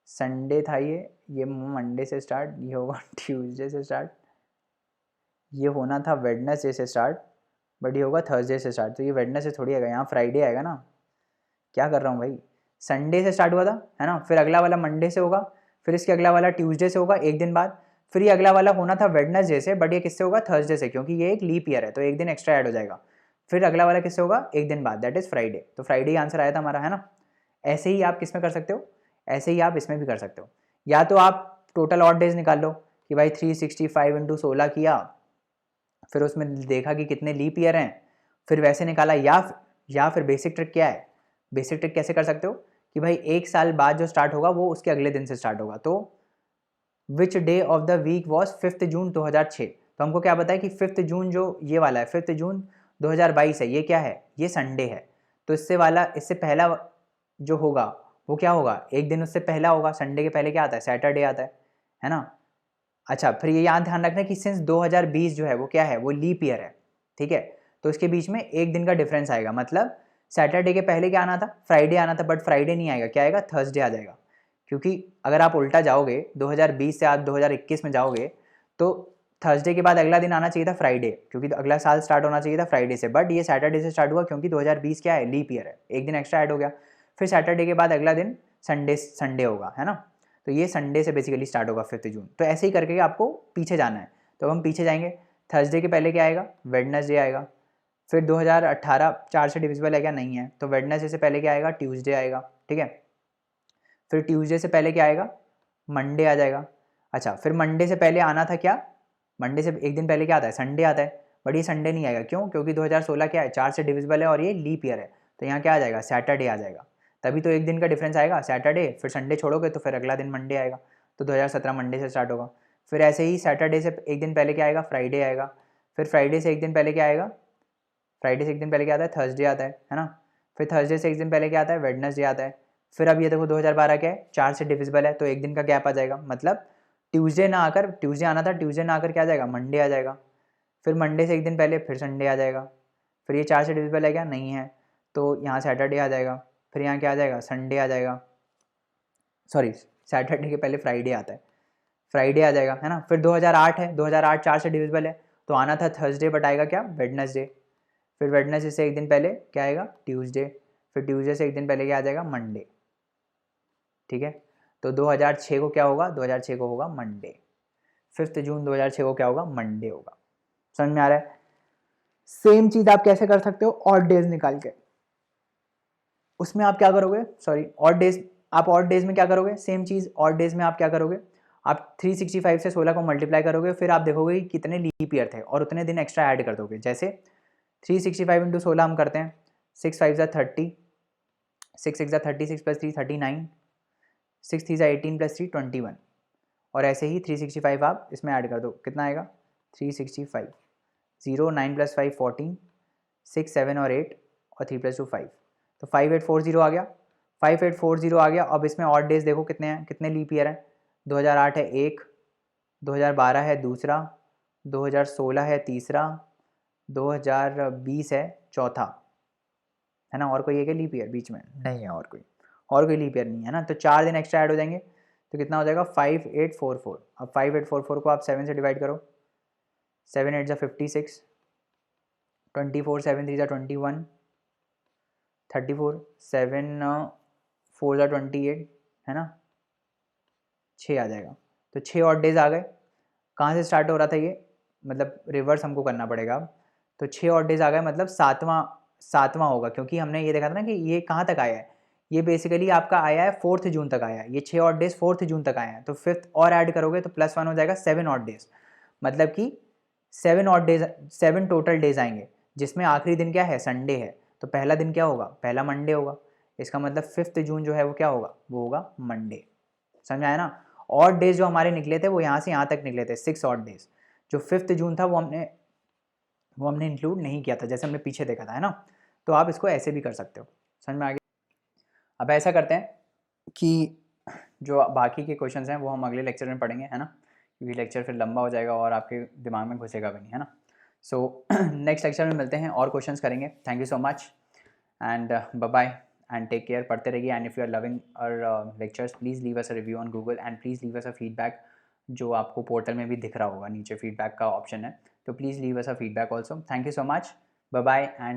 संडे था ये मंडे से स्टार्ट, ये होगा ट्यूसडे से स्टार्ट, ये होना था वेडनेसडे से स्टार्ट, बट ये होगा थर्सडे से स्टार्ट। तो ये वेडनेसडे थोड़ी आएगा, यहाँ फ्राइडे आएगा ना, क्या कर रहा हूँ भाई, संडे से स्टार्ट हुआ था, है ना, फिर अगला वाला मंडे से होगा, फिर इसके अगला वाला ट्यूसडे से होगा एक दिन बाद, फिर ये अगला वाला होना था वेडनेसडे से, बट ये किससे होगा, थर्सडे से, क्योंकि ये एक लीप ईयर है तो एक दिन एक्स्ट्रा ऐड हो जाएगा। फिर अगला वाला किससे होगा, एक दिन बाद, दैट इज फ्राइडे। तो फ्राइडे ही आंसर आया था हमारा, है ना। ऐसे ही आप किस में कर सकते हो, ऐसे ही आप इसमें भी कर सकते हो, या तो आप टोटल ऑड डेज निकाल लो कि भाई 365 इंटू 16 किया, फिर उसमें देखा कि कितने लीप ईयर हैं, फिर वैसे निकाला, या फिर बेसिक ट्रिक क्या है, बेसिक ट्रिक कैसे कर सकते हो कि भाई एक साल बाद जो स्टार्ट होगा वो उसके अगले दिन से स्टार्ट होगा। तो which day of the week was 5 June 2006, तो हमको क्या पता है कि 5 जून जो ये वाला है 5 जून 2022 है, ये क्या है, ये संडे है। तो इससे पहला जो होगा वो क्या होगा, एक दिन उससे पहला होगा, संडे के पहले क्या आता है, सैटरडे आता है ना। अच्छा फिर ये यहाँ ध्यान रखना कि सिंस 2020 जो है वो क्या है, वो लीप ईयर है, ठीक है। तो इसके बीच में एक दिन का डिफरेंस आएगा, मतलब सैटरडे के पहले क्या आना था, फ्राइडे आना था, बट फ्राइडे नहीं आएगा, क्या आएगा, थर्सडे आ जाएगा। क्योंकि अगर आप उल्टा जाओगे 2020 से आप 2021 में जाओगे तो थर्सडे के बाद अगला दिन आना चाहिए था फ्राइडे, क्योंकि तो अगला साल स्टार्ट होना चाहिए था फ्राइडे से, बट ये सैटरडे से स्टार्ट हुआ क्योंकि 2020 क्या है, लीप ईयर है, एक दिन एक्स्ट्रा ऐड हो गया। फिर सैटरडे के बाद अगला दिन संडे होगा, है ना। तो ये संडे से बेसिकली स्टार्ट होगा 5 जून। तो ऐसे ही करके आपको पीछे जाना है, तो हम पीछे जाएंगे, थर्सडे के पहले क्या आएगा, वेडनेसडे आएगा। फिर 2018 4 से डिविजिबल है क्या, नहीं है, तो वेडनेसडे से पहले क्या आएगा, ट्यूसडे आएगा, ठीक है। फिर ट्यूसडे से पहले क्या आएगा, मंडे आ जाएगा। अच्छा फिर मंडे से पहले आना था क्या, मंडे से एक दिन पहले क्या आता है, संडे आता है, बट ये संडे नहीं आएगा, क्यों, क्योंकि 2016 क्या है, 4 से डिविजिबल है और ये लीप ईयर है। तो यहाँ क्या आ जाएगा, सैटरडे आ जाएगा, तभी तो एक दिन का डिफरेंस आएगा, सैटरडे, फिर संडे छोड़ोगे तो फिर अगला दिन मंडे आएगा। तो 2017 मंडे से स्टार्ट होगा। फिर ऐसे ही सैटरडे से एक दिन पहले क्या आएगा, फ्राइडे आएगा। फिर फ्राइडे से एक दिन पहले क्या आएगा, फ्राइडे से एक दिन पहले क्या आता है, थर्सडे आता है ना। फिर थर्सडे से एक दिन पहले क्या आता है, वेडनेसडे आता है। फिर अब ये देखो 2012 क्या है, 4 से डिविजिबल है तो एक दिन का गैप आ जाएगा, मतलब ट्यूसडे ना आकर, ट्यूसडे आना था, ट्यूसडे ना आकर क्या आ जाएगा, मंडे आ जाएगा। फिर मंडे से एक दिन पहले फिर संडे आ जाएगा। फिर ये 4 से डिविजिबल है क्या, नहीं है, तो यहाँ सैटरडे आ जाएगा। फिर यहाँ क्या आ जाएगा, संडे आ जाएगा, सॉरी सैटरडे के पहले फ्राइडे आता है, फ्राइडे आ जाएगा, है ना। फिर 2008 है, 2008 4 से डिविजिबल है तो आना था थर्सडे, बट आएगा क्या, वेडनेसडे। फिर वेडनेसडे से एक दिन पहले क्या आएगा, ट्यूसडे। फिर ट्यूसडे से एक दिन पहले क्या आ जाएगा, मंडे, ठीक है। तो 2006 को क्या होगा, 2006 को होगा मंडे, 5 जून 2006 को क्या होगा, मंडे होगा। समझ में आ रहा है। सेम चीज आप कैसे कर सकते हो, ऑड डेज निकाल के, उसमें आप क्या करोगे, सॉरी ऑड डेज, आप ऑड डेज में क्या करोगे, सेम चीज ऑड डेज में आप क्या करोगे, आप 365 से 16 को मल्टीप्लाई करोगे, फिर आप देखोगे कि कितने लीप ईयर थे और उतने दिन एक्स्ट्रा ऐड कर दोगे। जैसे 365 इंटू 16 हम करते हैं, 6 5 ज़ा 30, 6 6 ज़ा 36 प्लस 3 39, 6 3 ज़ा 18 प्लस 3 21, और ऐसे ही 365 आप इसमें ऐड कर दो, कितना आएगा 365, 0 9 प्लस 5 14, 6 7 और 8 और 3 प्लस 2 5, तो 5840 आ गया, 5840 आ गया। अब इसमें ऑड डेज देखो कितने हैं, कितने लीप ईयर हैं। 2008 है एक, 2012 है दूसरा, 2016 है तीसरा, 2020 है चौथा, है ना। और कोई है क्या लीप ईयर बीच में? नहीं है और कोई लीप ईयर नहीं है ना। तो 4 दिन एक्स्ट्रा ऐड हो जाएंगे, तो कितना हो जाएगा 5844। अब 5844 को आप 7 से डिवाइड करो, 7 8 जा 56, 24 7 3 जा 21, 34 7 4 जा 28, है ना, 6 आ जाएगा। तो 6 और डेज आ गए। कहाँ से स्टार्ट हो रहा था ये, मतलब रिवर्स हमको करना पड़ेगा अब। तो 6 और डेज आ गए, मतलब सातवां होगा, क्योंकि हमने ये देखा था ना कि ये कहाँ तक आया है, ये बेसिकली आपका आया है 4 जून तक आया है। ये 6 और डेज 4 जून तक आए हैं, तो 5th और ऐड करोगे तो +1 हो जाएगा 7 और डेज, मतलब कि 7 और डेज, 7 टोटल डेज आएंगे, जिसमें आखिरी दिन क्या है, संडे है। तो पहला दिन क्या होगा, पहला मंडे होगा। इसका मतलब 5th जून जो है वो क्या होगा, वो होगा मंडे। समझ आया ना। और डेज जो हमारे निकले थे वो यहाँ से यहाँ तक निकले थे, 6 और डेज। जो 5th जून था वो हमने इंक्लूड नहीं किया था, जैसे हमने पीछे देखा था, है ना। तो आप इसको ऐसे भी कर सकते हो। समझ में आ गया। अब ऐसा करते हैं कि जो बाकी के क्वेश्चंस हैं वो हम अगले लेक्चर में पढ़ेंगे, है ना, क्योंकि लेक्चर फिर लंबा हो जाएगा और आपके दिमाग में घुसेगा भी नहीं, है ना। सो नेक्स्ट लेक्चर में मिलते हैं और क्वेश्चंस करेंगे। Thank you so much and bye bye and take care. पढ़ते रहिए and if you are loving our lectures please leave us a review on Google and please leave us a feedback, जो आपको portal में भी दिख रहा होगा, नीचे फीडबैक का ऑप्शन है, तो please leave us a feedback also. Thank you so much, bye bye and